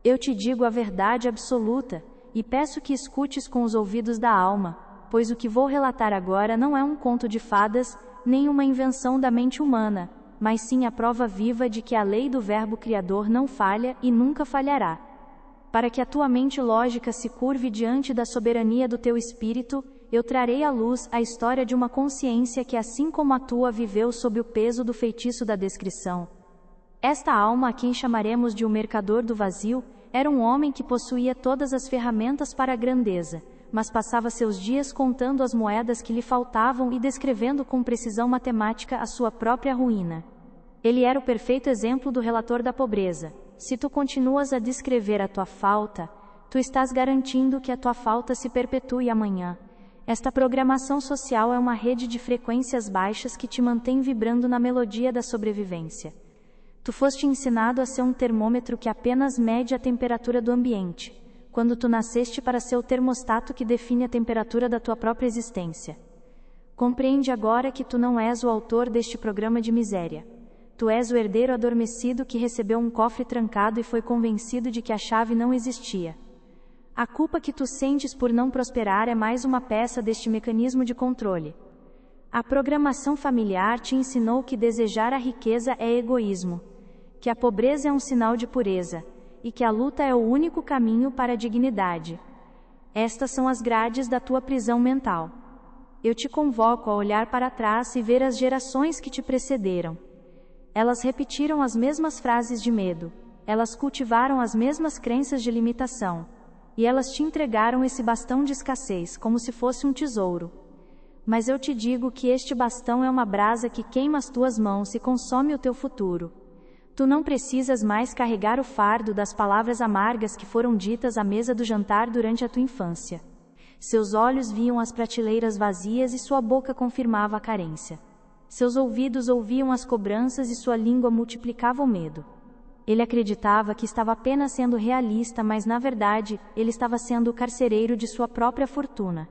Speaker 1: Eu te digo a verdade absoluta, e peço que escutes com os ouvidos da alma, pois o que vou relatar agora não é um conto de fadas, nem uma invenção da mente humana, mas sim a prova viva de que a lei do Verbo Criador não falha e nunca falhará. Para que a tua mente lógica se curve diante da soberania do teu espírito, eu trarei à luz a história de uma consciência que, assim como a tua, viveu sob o peso do feitiço da descrição. Esta alma, a quem chamaremos de o mercador do vazio, era um homem que possuía todas as ferramentas para a grandeza, mas passava seus dias contando as moedas que lhe faltavam e descrevendo com precisão matemática a sua própria ruína. Ele era o perfeito exemplo do relator da pobreza. Se tu continuas a descrever a tua falta, tu estás garantindo que a tua falta se perpetue amanhã. Esta programação social é uma rede de frequências baixas que te mantém vibrando na melodia da sobrevivência. Tu foste ensinado a ser um termômetro que apenas mede a temperatura do ambiente, quando tu nasceste para ser o termostato que define a temperatura da tua própria existência. Compreende agora que tu não és o autor deste programa de miséria. Tu és o herdeiro adormecido que recebeu um cofre trancado e foi convencido de que a chave não existia. A culpa que tu sentes por não prosperar é mais uma peça deste mecanismo de controle. A programação familiar te ensinou que desejar a riqueza é egoísmo, que a pobreza é um sinal de pureza, e que a luta é o único caminho para a dignidade. Estas são as grades da tua prisão mental. Eu te convoco a olhar para trás e ver as gerações que te precederam. Elas repetiram as mesmas frases de medo, elas cultivaram as mesmas crenças de limitação, e elas te entregaram esse bastão de escassez como se fosse um tesouro. Mas eu te digo que este bastão é uma brasa que queima as tuas mãos e consome o teu futuro. Tu não precisas mais carregar o fardo das palavras amargas que foram ditas à mesa do jantar durante a tua infância. Seus olhos viam as prateleiras vazias e sua boca confirmava a carência. Seus ouvidos ouviam as cobranças e sua língua multiplicava o medo. Ele acreditava que estava apenas sendo realista, mas na verdade, ele estava sendo o carcereiro de sua própria fortuna.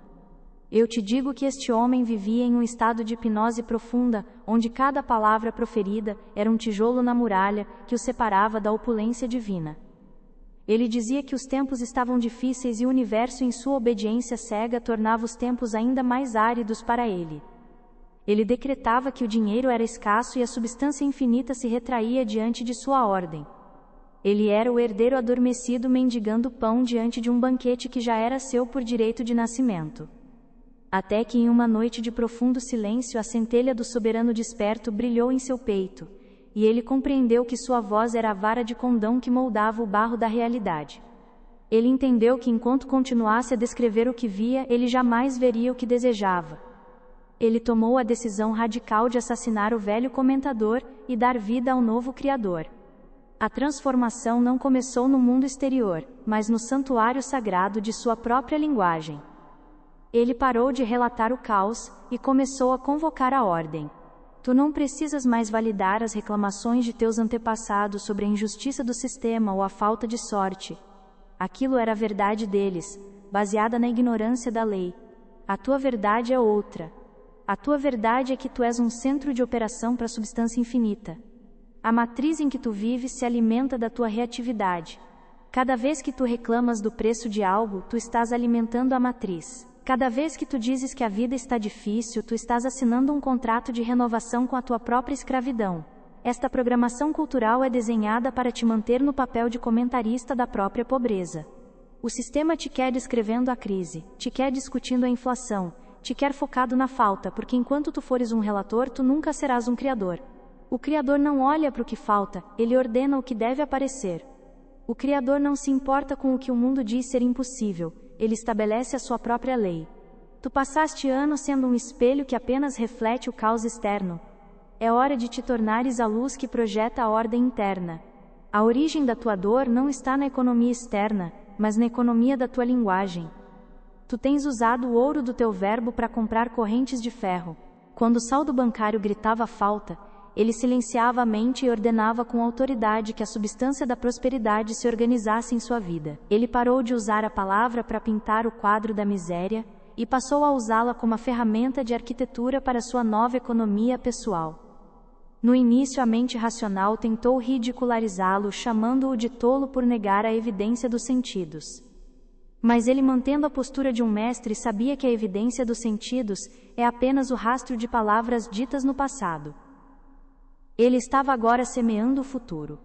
Speaker 1: Eu te digo que este homem vivia em um estado de hipnose profunda, onde cada palavra proferida era um tijolo na muralha que o separava da opulência divina. Ele dizia que os tempos estavam difíceis e o universo, em sua obediência cega, tornava os tempos ainda mais áridos para ele. Ele decretava que o dinheiro era escasso e a substância infinita se retraía diante de sua ordem. Ele era o herdeiro adormecido mendigando pão diante de um banquete que já era seu por direito de nascimento. Até que em uma noite de profundo silêncio a centelha do soberano desperto brilhou em seu peito, e ele compreendeu que sua voz era a vara de condão que moldava o barro da realidade. Ele entendeu que enquanto continuasse a descrever o que via, ele jamais veria o que desejava. Ele tomou a decisão radical de assassinar o velho comentador e dar vida ao novo Criador. A transformação não começou no mundo exterior, mas no santuário sagrado de sua própria linguagem. Ele parou de relatar o caos e começou a convocar a ordem. Tu não precisas mais validar as reclamações de teus antepassados sobre a injustiça do sistema ou a falta de sorte. Aquilo era a verdade deles, baseada na ignorância da lei. A tua verdade é outra. A tua verdade é que tu és um centro de operação para a substância infinita. A matriz em que tu vives se alimenta da tua reatividade. Cada vez que tu reclamas do preço de algo, tu estás alimentando a matriz. Cada vez que tu dizes que a vida está difícil, tu estás assinando um contrato de renovação com a tua própria escravidão. Esta programação cultural é desenhada para te manter no papel de comentarista da própria pobreza. O sistema te quer descrevendo a crise, te quer discutindo a inflação, te quer focado na falta, porque enquanto tu fores um relator, tu nunca serás um criador. O criador não olha para o que falta, ele ordena o que deve aparecer. O criador não se importa com o que o mundo diz ser impossível, ele estabelece a sua própria lei. Tu passaste anos sendo um espelho que apenas reflete o caos externo. É hora de te tornares a luz que projeta a ordem interna. A origem da tua dor não está na economia externa, mas na economia da tua linguagem. Tu tens usado o ouro do teu verbo para comprar correntes de ferro. Quando o saldo bancário gritava falta, ele silenciava a mente e ordenava com autoridade que a substância da prosperidade se organizasse em sua vida. Ele parou de usar a palavra para pintar o quadro da miséria e passou a usá-la como a ferramenta de arquitetura para sua nova economia pessoal. No início, a mente racional tentou ridicularizá-lo, chamando-o de tolo por negar a evidência dos sentidos. Mas ele, mantendo a postura de um mestre, sabia que a evidência dos sentidos é apenas o rastro de palavras ditas no passado. Ele estava agora semeando o futuro.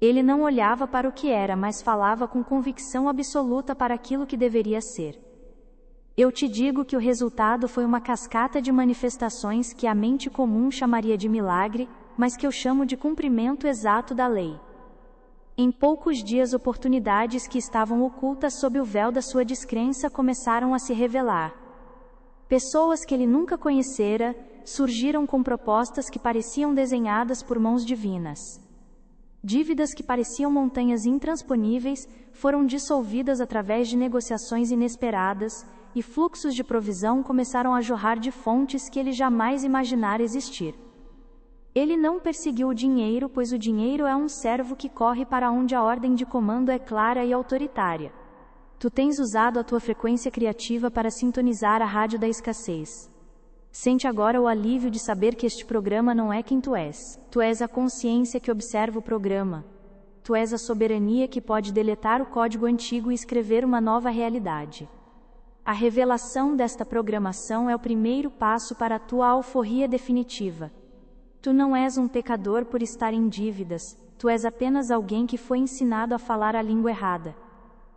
Speaker 1: Ele não olhava para o que era, mas falava com convicção absoluta para aquilo que deveria ser. Eu te digo que o resultado foi uma cascata de manifestações que a mente comum chamaria de milagre, mas que eu chamo de cumprimento exato da lei. Em poucos dias, oportunidades que estavam ocultas sob o véu da sua descrença começaram a se revelar. Pessoas que ele nunca conhecera surgiram com propostas que pareciam desenhadas por mãos divinas. Dívidas que pareciam montanhas intransponíveis foram dissolvidas através de negociações inesperadas, e fluxos de provisão começaram a jorrar de fontes que ele jamais imaginara existir. Ele não perseguiu o dinheiro, pois o dinheiro é um servo que corre para onde a ordem de comando é clara e autoritária. Tu tens usado a tua frequência criativa para sintonizar a rádio da escassez. Sente agora o alívio de saber que este programa não é quem tu és. Tu és a consciência que observa o programa. Tu és a soberania que pode deletar o código antigo e escrever uma nova realidade. A revelação desta programação é o primeiro passo para a tua alforria definitiva. Tu não és um pecador por estar em dívidas, tu és apenas alguém que foi ensinado a falar a língua errada.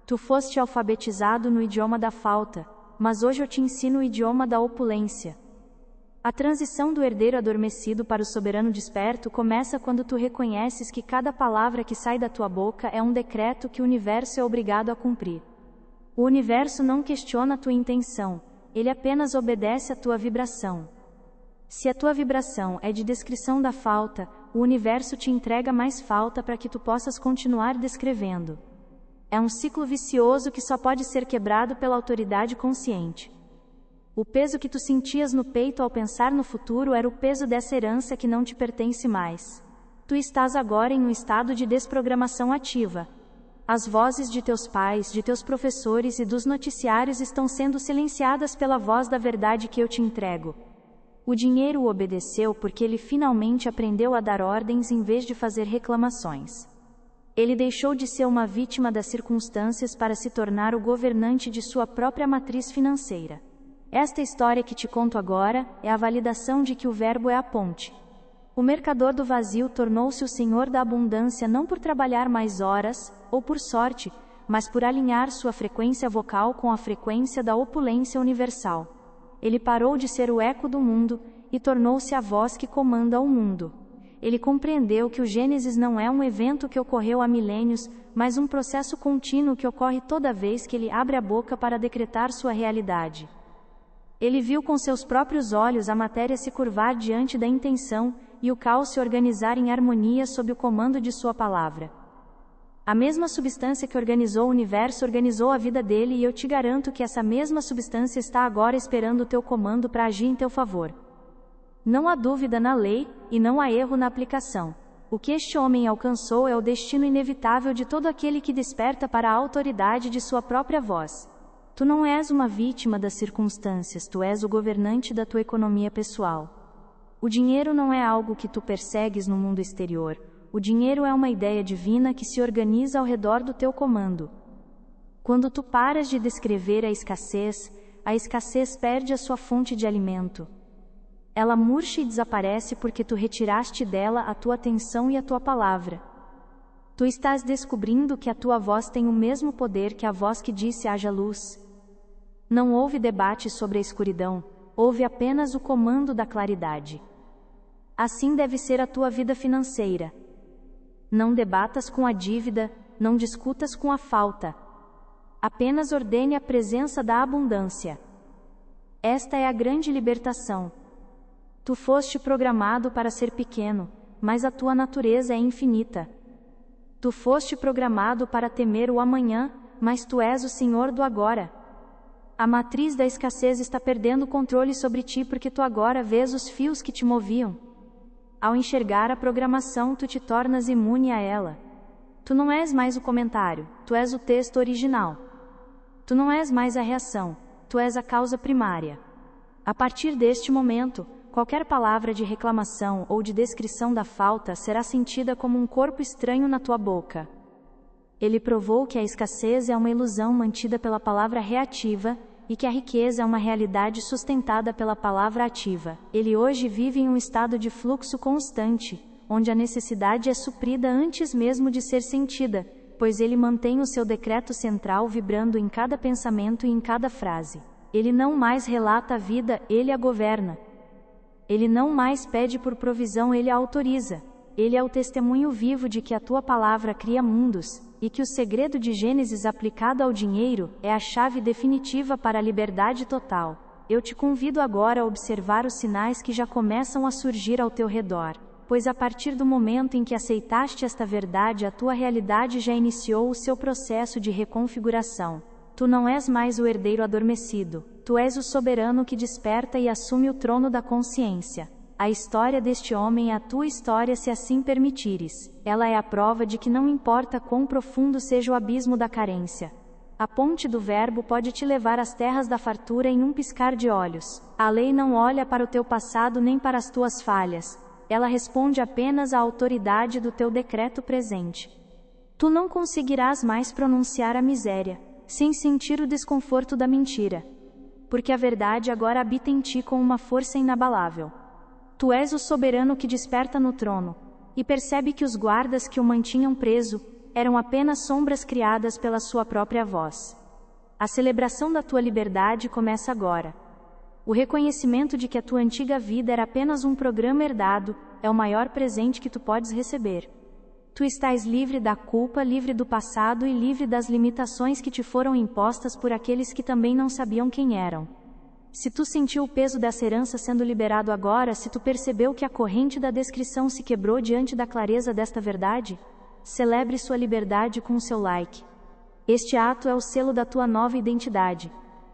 Speaker 1: Tu foste alfabetizado no idioma da falta, mas hoje eu te ensino o idioma da opulência. A transição do herdeiro adormecido para o soberano desperto começa quando tu reconheces que cada palavra que sai da tua boca é um decreto que o universo é obrigado a cumprir. O universo não questiona a tua intenção, ele apenas obedece à tua vibração. Se a tua vibração é de descrição da falta, o universo te entrega mais falta para que tu possas continuar descrevendo. É um ciclo vicioso que só pode ser quebrado pela autoridade consciente. O peso que tu sentias no peito ao pensar no futuro era o peso dessa herança que não te pertence mais. Tu estás agora em um estado de desprogramação ativa. As vozes de teus pais, de teus professores e dos noticiários estão sendo silenciadas pela voz da verdade que eu te entrego. O dinheiro o obedeceu porque ele finalmente aprendeu a dar ordens em vez de fazer reclamações. Ele deixou de ser uma vítima das circunstâncias para se tornar o governante de sua própria matriz financeira. Esta história que te conto agora é a validação de que o verbo é a ponte. O mercador do vazio tornou-se o senhor da abundância não por trabalhar mais horas, ou por sorte, mas por alinhar sua frequência vocal com a frequência da opulência universal. Ele parou de ser o eco do mundo, e tornou-se a voz que comanda o mundo. Ele compreendeu que o Gênesis não é um evento que ocorreu há milênios, mas um processo contínuo que ocorre toda vez que ele abre a boca para decretar sua realidade. Ele viu com seus próprios olhos a matéria se curvar diante da intenção, e o caos se organizar em harmonia sob o comando de sua palavra. A mesma substância que organizou o universo organizou a vida dele, e eu te garanto que essa mesma substância está agora esperando o teu comando para agir em teu favor. Não há dúvida na lei, e não há erro na aplicação. O que este homem alcançou é o destino inevitável de todo aquele que desperta para a autoridade de sua própria voz. Tu não és uma vítima das circunstâncias, tu és o governante da tua economia pessoal. O dinheiro não é algo que tu persegues no mundo exterior. O dinheiro é uma ideia divina que se organiza ao redor do teu comando. Quando tu paras de descrever a escassez perde a sua fonte de alimento. Ela murcha e desaparece porque tu retiraste dela a tua atenção e a tua palavra. Tu estás descobrindo que a tua voz tem o mesmo poder que a voz que disse haja luz. Não houve debate sobre a escuridão, houve apenas o comando da claridade. Assim deve ser a tua vida financeira. Não debatas com a dívida, não discutas com a falta. Apenas ordene a presença da abundância. Esta é a grande libertação. Tu foste programado para ser pequeno, mas a tua natureza é infinita. Tu foste programado para temer o amanhã, mas tu és o Senhor do agora. A matriz da escassez está perdendo o controle sobre ti porque tu agora vês os fios que te moviam. Ao enxergar a programação, tu te tornas imune a ela. Tu não és mais o comentário, tu és o texto original. Tu não és mais a reação, tu és a causa primária. A partir deste momento, qualquer palavra de reclamação ou de descrição da falta será sentida como um corpo estranho na tua boca. Ele provou que a escassez é uma ilusão mantida pela palavra reativa, e que a riqueza é uma realidade sustentada pela palavra ativa. Ele hoje vive em um estado de fluxo constante, onde a necessidade é suprida antes mesmo de ser sentida, pois ele mantém o seu decreto central vibrando em cada pensamento e em cada frase. Ele não mais relata a vida, ele a governa. Ele não mais pede por provisão, ele a autoriza. Ele é o testemunho vivo de que a tua palavra cria mundos, e que o segredo de Gênesis aplicado ao dinheiro é a chave definitiva para a liberdade total. Eu te convido agora a observar os sinais que já começam a surgir ao teu redor, pois a partir do momento em que aceitaste esta verdade, a tua realidade já iniciou o seu processo de reconfiguração. Tu não és mais o herdeiro adormecido, tu és o soberano que desperta e assume o trono da consciência. A história deste homem é a tua história se assim permitires. Ela é a prova de que não importa quão profundo seja o abismo da carência. A ponte do verbo pode te levar às terras da fartura em um piscar de olhos. A lei não olha para o teu passado nem para as tuas falhas. Ela responde apenas à autoridade do teu decreto presente. Tu não conseguirás mais pronunciar a miséria, sem sentir o desconforto da mentira. Porque a verdade agora habita em ti com uma força inabalável. Tu és o soberano que desperta no trono, e percebe que os guardas que o mantinham preso, eram apenas sombras criadas pela sua própria voz. A celebração da tua liberdade começa agora. O reconhecimento de que a tua antiga vida era apenas um programa herdado, é o maior presente que tu podes receber. Tu estás livre da culpa, livre do passado e livre das limitações que te foram impostas por aqueles que também não sabiam quem eram. Se tu sentiu o peso dessa herança sendo liberado agora, se tu percebeu que a corrente da descrição se quebrou diante da clareza desta verdade, celebre sua liberdade com o seu like. Este ato é o selo da tua nova identidade.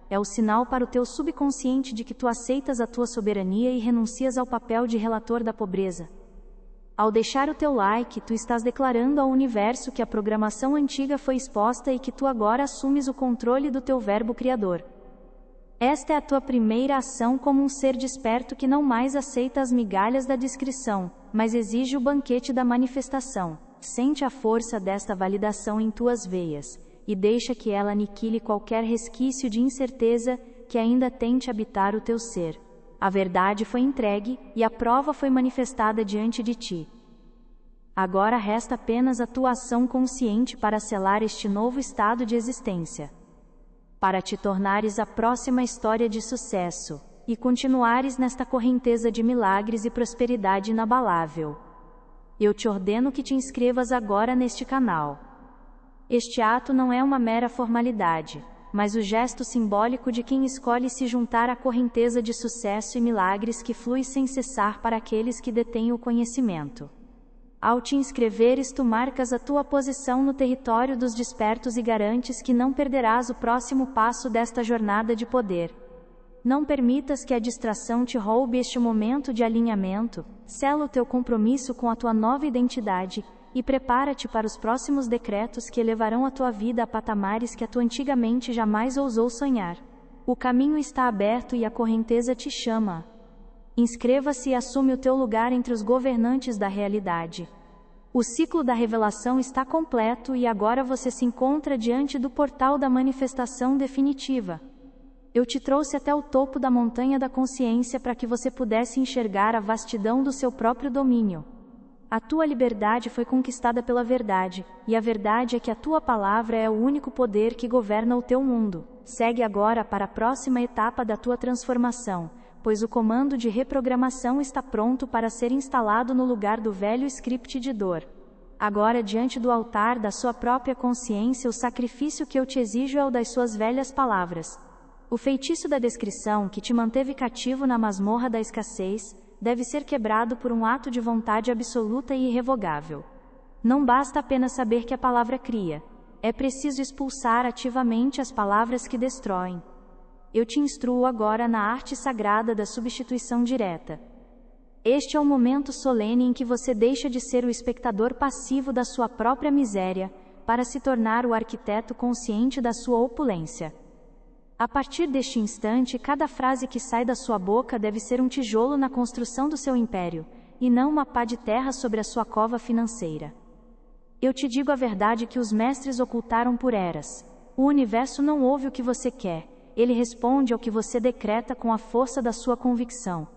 Speaker 1: É o sinal para o teu subconsciente de que tu aceitas a tua soberania e renuncias ao papel de relator da pobreza. Ao deixar o teu like, tu estás declarando ao universo que a programação antiga foi exposta e que tu agora assumes o controle do teu verbo criador. Esta é a tua primeira ação como um ser desperto que não mais aceita as migalhas da descrição, mas exige o banquete da manifestação. Sente a força desta validação em tuas veias, e deixa que ela aniquile qualquer resquício de incerteza que ainda tente habitar o teu ser. A verdade foi entregue, e a prova foi manifestada diante de ti. Agora resta apenas a tua ação consciente para selar este novo estado de existência. Para te tornares a próxima história de sucesso, e continuares nesta correnteza de milagres e prosperidade inabalável. Eu te ordeno que te inscrevas agora neste canal. Este ato não é uma mera formalidade, mas o gesto simbólico de quem escolhe se juntar à correnteza de sucesso e milagres que flui sem cessar para aqueles que detêm o conhecimento. Ao te inscreveres, tu marcas a tua posição no território dos despertos e garantes que não perderás o próximo passo desta jornada de poder. Não permitas que a distração te roube este momento de alinhamento. Sela o teu compromisso com a tua nova identidade e prepara-te para os próximos decretos que elevarão a tua vida a patamares que tu antigamente jamais ousou sonhar. O caminho está aberto e a correnteza te chama. Inscreva-se e assume o teu lugar entre os governantes da realidade. O ciclo da revelação está completo e agora você se encontra diante do portal da manifestação definitiva. Eu te trouxe até o topo da montanha da consciência para que você pudesse enxergar a vastidão do seu próprio domínio. A tua liberdade foi conquistada pela verdade, e a verdade é que a tua palavra é o único poder que governa o teu mundo. Segue agora para a próxima etapa da tua transformação, pois o comando de reprogramação está pronto para ser instalado no lugar do velho script de dor. Agora, diante do altar da sua própria consciência, o sacrifício que eu te exijo é o das suas velhas palavras. O feitiço da descrição, que te manteve cativo na masmorra da escassez, deve ser quebrado por um ato de vontade absoluta e irrevogável. Não basta apenas saber que a palavra cria. É preciso expulsar ativamente as palavras que destroem. Eu te instruo agora na arte sagrada da substituição direta. Este é o momento solene em que você deixa de ser o espectador passivo da sua própria miséria, para se tornar o arquiteto consciente da sua opulência. A partir deste instante, cada frase que sai da sua boca deve ser um tijolo na construção do seu império, e não uma pá de terra sobre a sua cova financeira. Eu te digo a verdade que os mestres ocultaram por eras. O universo não ouve o que você quer, ele responde ao que você decreta com a força da sua convicção.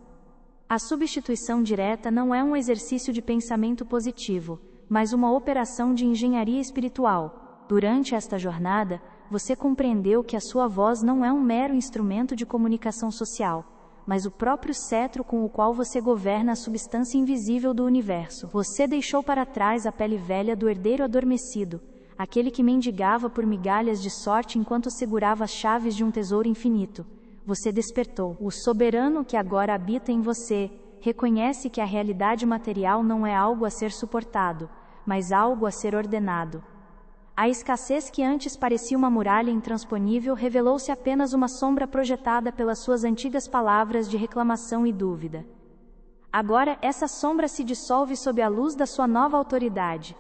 Speaker 1: A substituição direta não é um exercício de pensamento positivo, mas uma operação de engenharia espiritual. Durante esta jornada, você compreendeu que a sua voz não é um mero instrumento de comunicação social, mas o próprio cetro com o qual você governa a substância invisível do universo. Você deixou para trás a pele velha do herdeiro adormecido, aquele que mendigava por migalhas de sorte enquanto segurava as chaves de um tesouro infinito. Você despertou. O soberano que agora habita em você reconhece que a realidade material não é algo a ser suportado, mas algo a ser ordenado. A escassez que antes parecia uma muralha intransponível revelou-se apenas uma sombra projetada pelas suas antigas palavras de reclamação e dúvida. Agora, essa sombra se dissolve sob a luz da sua nova autoridade.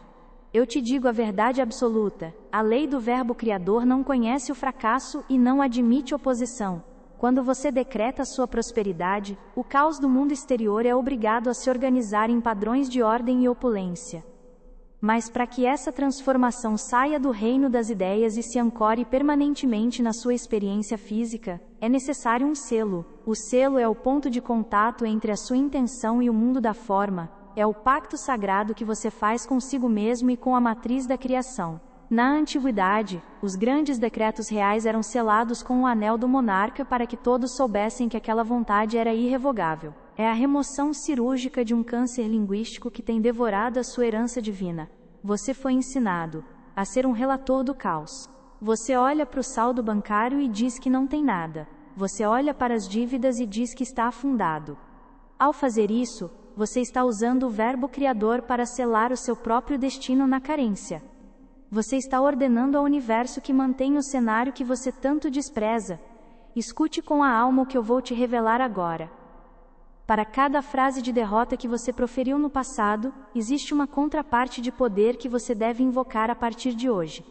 Speaker 1: Eu te digo a verdade absoluta: a lei do Verbo Criador não conhece o fracasso e não admite oposição. Quando você decreta sua prosperidade, o caos do mundo exterior é obrigado a se organizar em padrões de ordem e opulência. Mas para que essa transformação saia do reino das ideias e se ancore permanentemente na sua experiência física, é necessário um selo. O selo é o ponto de contato entre a sua intenção e o mundo da forma, é o pacto sagrado que você faz consigo mesmo e com a matriz da criação. Na antiguidade, os grandes decretos reais eram selados com o anel do monarca para que todos soubessem que aquela vontade era irrevogável. É a remoção cirúrgica de um câncer linguístico que tem devorado a sua herança divina. Você foi ensinado a ser um relator do caos. Você olha para o saldo bancário e diz que não tem nada. Você olha para as dívidas e diz que está afundado. Ao fazer isso, você está usando o Verbo Criador para selar o seu próprio destino na carência. Você está ordenando ao universo que mantenha o cenário que você tanto despreza. Escute com a alma o que eu vou te revelar agora. Para cada frase de derrota que você proferiu no passado, existe uma contraparte de poder que você deve invocar a partir de hoje.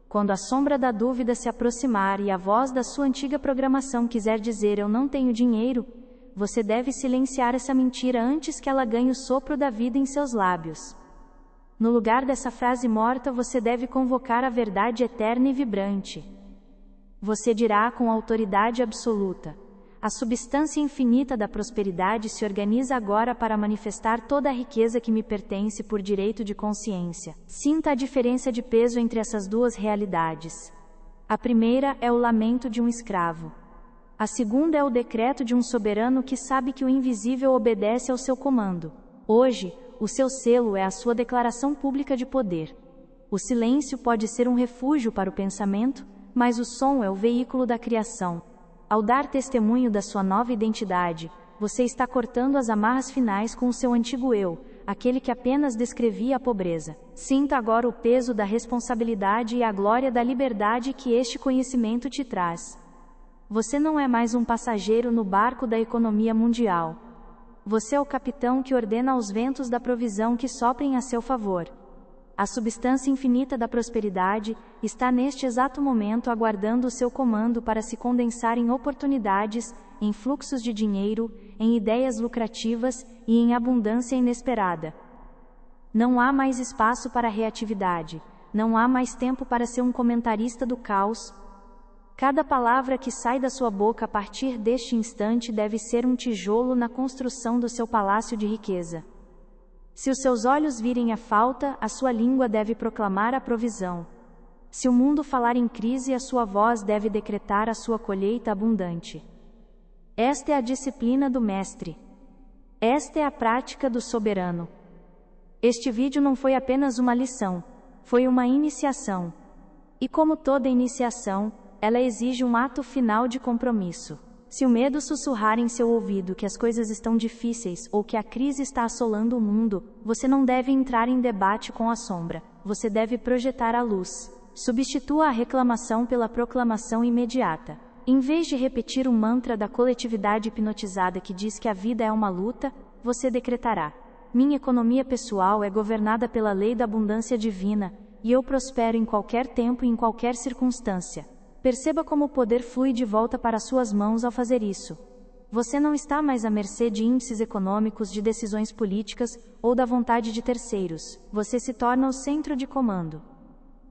Speaker 1: Quando a sombra da dúvida se aproximar e a voz da sua antiga programação quiser dizer "eu não tenho dinheiro", você deve silenciar essa mentira antes que ela ganhe o sopro da vida em seus lábios. No lugar dessa frase morta, você deve convocar a verdade eterna e vibrante. Você dirá com autoridade absoluta: a substância infinita da prosperidade se organiza agora para manifestar toda a riqueza que me pertence por direito de consciência. Sinta a diferença de peso entre essas duas realidades. A primeira é o lamento de um escravo. A segunda é o decreto de um soberano que sabe que o invisível obedece ao seu comando. Hoje, o seu selo é a sua declaração pública de poder. O silêncio pode ser um refúgio para o pensamento, mas o som é o veículo da criação. Ao dar testemunho da sua nova identidade, você está cortando as amarras finais com o seu antigo eu, aquele que apenas descrevia a pobreza. Sinta agora o peso da responsabilidade e a glória da liberdade que este conhecimento te traz. Você não é mais um passageiro no barco da economia mundial. Você é o capitão que ordena aos ventos da provisão que soprem a seu favor. A substância infinita da prosperidade está neste exato momento aguardando o seu comando para se condensar em oportunidades, em fluxos de dinheiro, em ideias lucrativas e em abundância inesperada. Não há mais espaço para reatividade, não há mais tempo para ser um comentarista do caos. Cada palavra que sai da sua boca a partir deste instante deve ser um tijolo na construção do seu palácio de riqueza. Se os seus olhos virem a falta, a sua língua deve proclamar a provisão. Se o mundo falar em crise, a sua voz deve decretar a sua colheita abundante. Esta é a disciplina do mestre. Esta é a prática do soberano. Este vídeo não foi apenas uma lição, foi uma iniciação. E como toda iniciação, ela exige um ato final de compromisso. Se o medo sussurrar em seu ouvido que as coisas estão difíceis ou que a crise está assolando o mundo, você não deve entrar em debate com a sombra. Você deve projetar a luz. Substitua a reclamação pela proclamação imediata. Em vez de repetir o mantra da coletividade hipnotizada que diz que a vida é uma luta, você decretará: minha economia pessoal é governada pela lei da abundância divina, e eu prospero em qualquer tempo e em qualquer circunstância. Perceba como o poder flui de volta para suas mãos ao fazer isso. Você não está mais à mercê de índices econômicos, de decisões políticas ou da vontade de terceiros. Você se torna o centro de comando.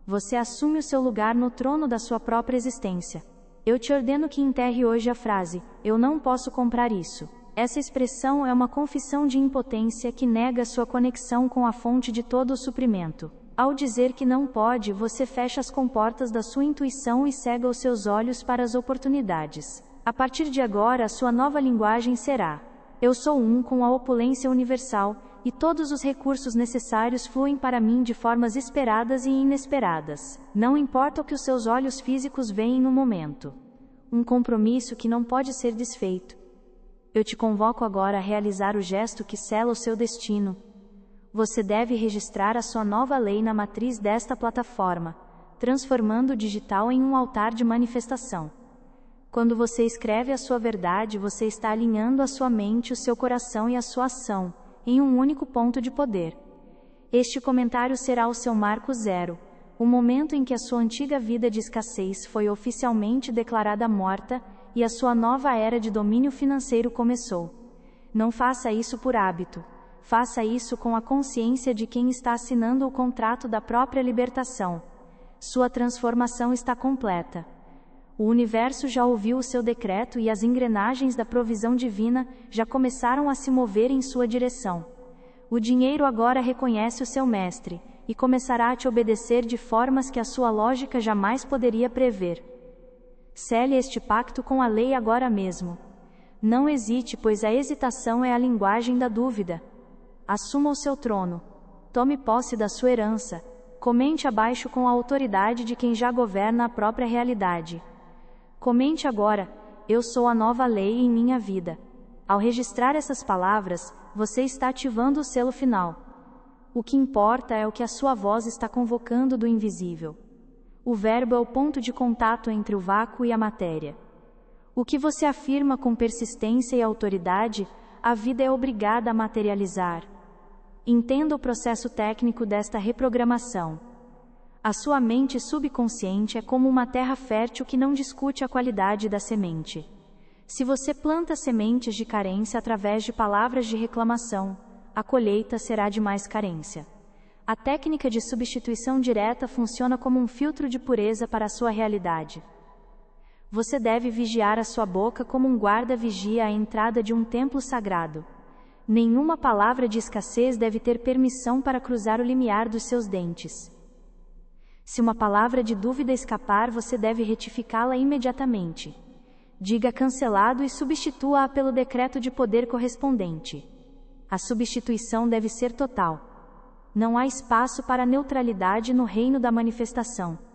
Speaker 1: Você assume o seu lugar no trono da sua própria existência. Eu te ordeno que enterre hoje a frase: eu não posso comprar isso. Essa expressão é uma confissão de impotência que nega sua conexão com a fonte de todo o suprimento. Ao dizer que não pode, você fecha as comportas da sua intuição e cega os seus olhos para as oportunidades. A partir de agora, sua nova linguagem será: eu sou um com a opulência universal, e todos os recursos necessários fluem para mim de formas esperadas e inesperadas. Não importa o que os seus olhos físicos veem no momento. Um compromisso que não pode ser desfeito. Eu te convoco agora a realizar o gesto que sela o seu destino. Você deve registrar a sua nova lei na matriz desta plataforma, transformando o digital em um altar de manifestação. Quando você escreve a sua verdade, você está alinhando a sua mente, o seu coração e a sua ação, em um único ponto de poder. Este comentário será o seu marco zero, o momento em que a sua antiga vida de escassez foi oficialmente declarada morta e a sua nova era de domínio financeiro começou. Não faça isso por hábito. Faça isso com a consciência de quem está assinando o contrato da própria libertação. Sua transformação está completa. O universo já ouviu o seu decreto e as engrenagens da provisão divina já começaram a se mover em sua direção. O dinheiro agora reconhece o seu mestre e começará a te obedecer de formas que a sua lógica jamais poderia prever. Cele este pacto com a lei agora mesmo. Não hesite, pois a hesitação é a linguagem da dúvida. Assuma o seu trono. Tome posse da sua herança. Comente abaixo com a autoridade de quem já governa a própria realidade. Comente agora: eu sou a nova lei em minha vida. Ao registrar essas palavras, você está ativando o selo final. O que importa é o que a sua voz está convocando do invisível. O verbo é o ponto de contato entre o vácuo e a matéria. O que você afirma com persistência e autoridade, a vida é obrigada a materializar. Entenda o processo técnico desta reprogramação. A sua mente subconsciente é como uma terra fértil que não discute a qualidade da semente. Se você planta sementes de carência através de palavras de reclamação, a colheita será de mais carência. A técnica de substituição direta funciona como um filtro de pureza para a sua realidade. Você deve vigiar a sua boca como um guarda vigia a entrada de um templo sagrado. Nenhuma palavra de escassez deve ter permissão para cruzar o limiar dos seus dentes. Se uma palavra de dúvida escapar, você deve retificá-la imediatamente. Diga cancelado e substitua-a pelo decreto de poder correspondente. A substituição deve ser total. Não há espaço para neutralidade no reino da manifestação.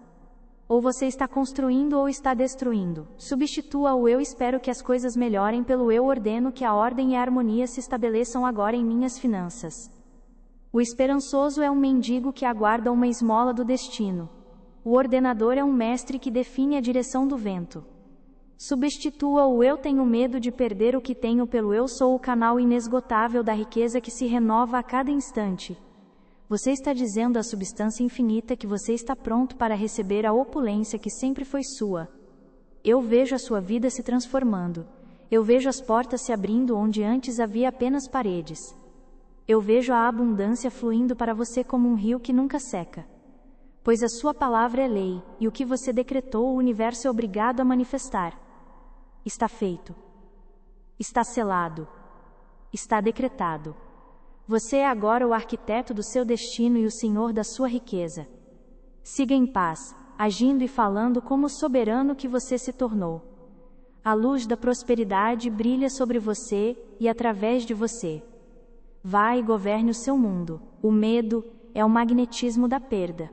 Speaker 1: Ou você está construindo ou está destruindo. Substitua o eu espero que as coisas melhorem pelo eu ordeno que a ordem e a harmonia se estabeleçam agora em minhas finanças. O esperançoso é um mendigo que aguarda uma esmola do destino. O ordenador é um mestre que define a direção do vento. Substitua o eu tenho medo de perder o que tenho pelo eu sou o canal inesgotável da riqueza que se renova a cada instante. Você está dizendo à substância infinita que você está pronto para receber a opulência que sempre foi sua. Eu vejo a sua vida se transformando. Eu vejo as portas se abrindo onde antes havia apenas paredes. Eu vejo a abundância fluindo para você como um rio que nunca seca. Pois a sua palavra é lei, e o que você decretou o universo é obrigado a manifestar. Está feito. Está selado. Está decretado. Você é agora o arquiteto do seu destino e o senhor da sua riqueza. Siga em paz, agindo e falando como o soberano que você se tornou. A luz da prosperidade brilha sobre você e através de você. Vá e governe o seu mundo. O medo é o magnetismo da perda.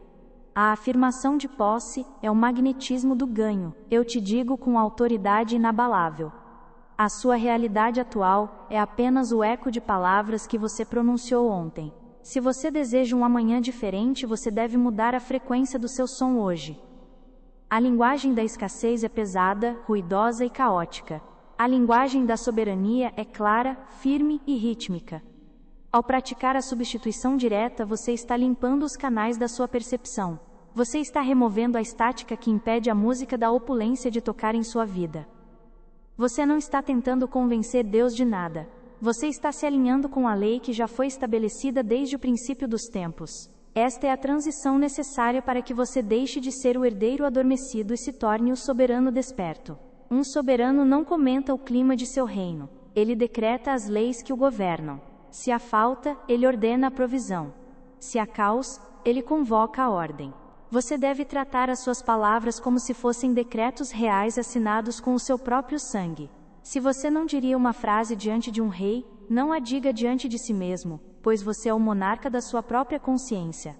Speaker 1: A afirmação de posse é o magnetismo do ganho. Eu te digo com autoridade inabalável. A sua realidade atual é apenas o eco de palavras que você pronunciou ontem. Se você deseja um amanhã diferente, você deve mudar a frequência do seu som hoje. A linguagem da escassez é pesada, ruidosa e caótica. A linguagem da soberania é clara, firme e rítmica. Ao praticar a substituição direta, você está limpando os canais da sua percepção. Você está removendo a estática que impede a música da opulência de tocar em sua vida. Você não está tentando convencer Deus de nada. Você está se alinhando com a lei que já foi estabelecida desde o princípio dos tempos. Esta é a transição necessária para que você deixe de ser o herdeiro adormecido e se torne o soberano desperto. Um soberano não comenta o clima de seu reino. Ele decreta as leis que o governam. Se há falta, ele ordena a provisão. Se há caos, ele convoca a ordem. Você deve tratar as suas palavras como se fossem decretos reais assinados com o seu próprio sangue. Se você não diria uma frase diante de um rei, não a diga diante de si mesmo, pois você é o monarca da sua própria consciência.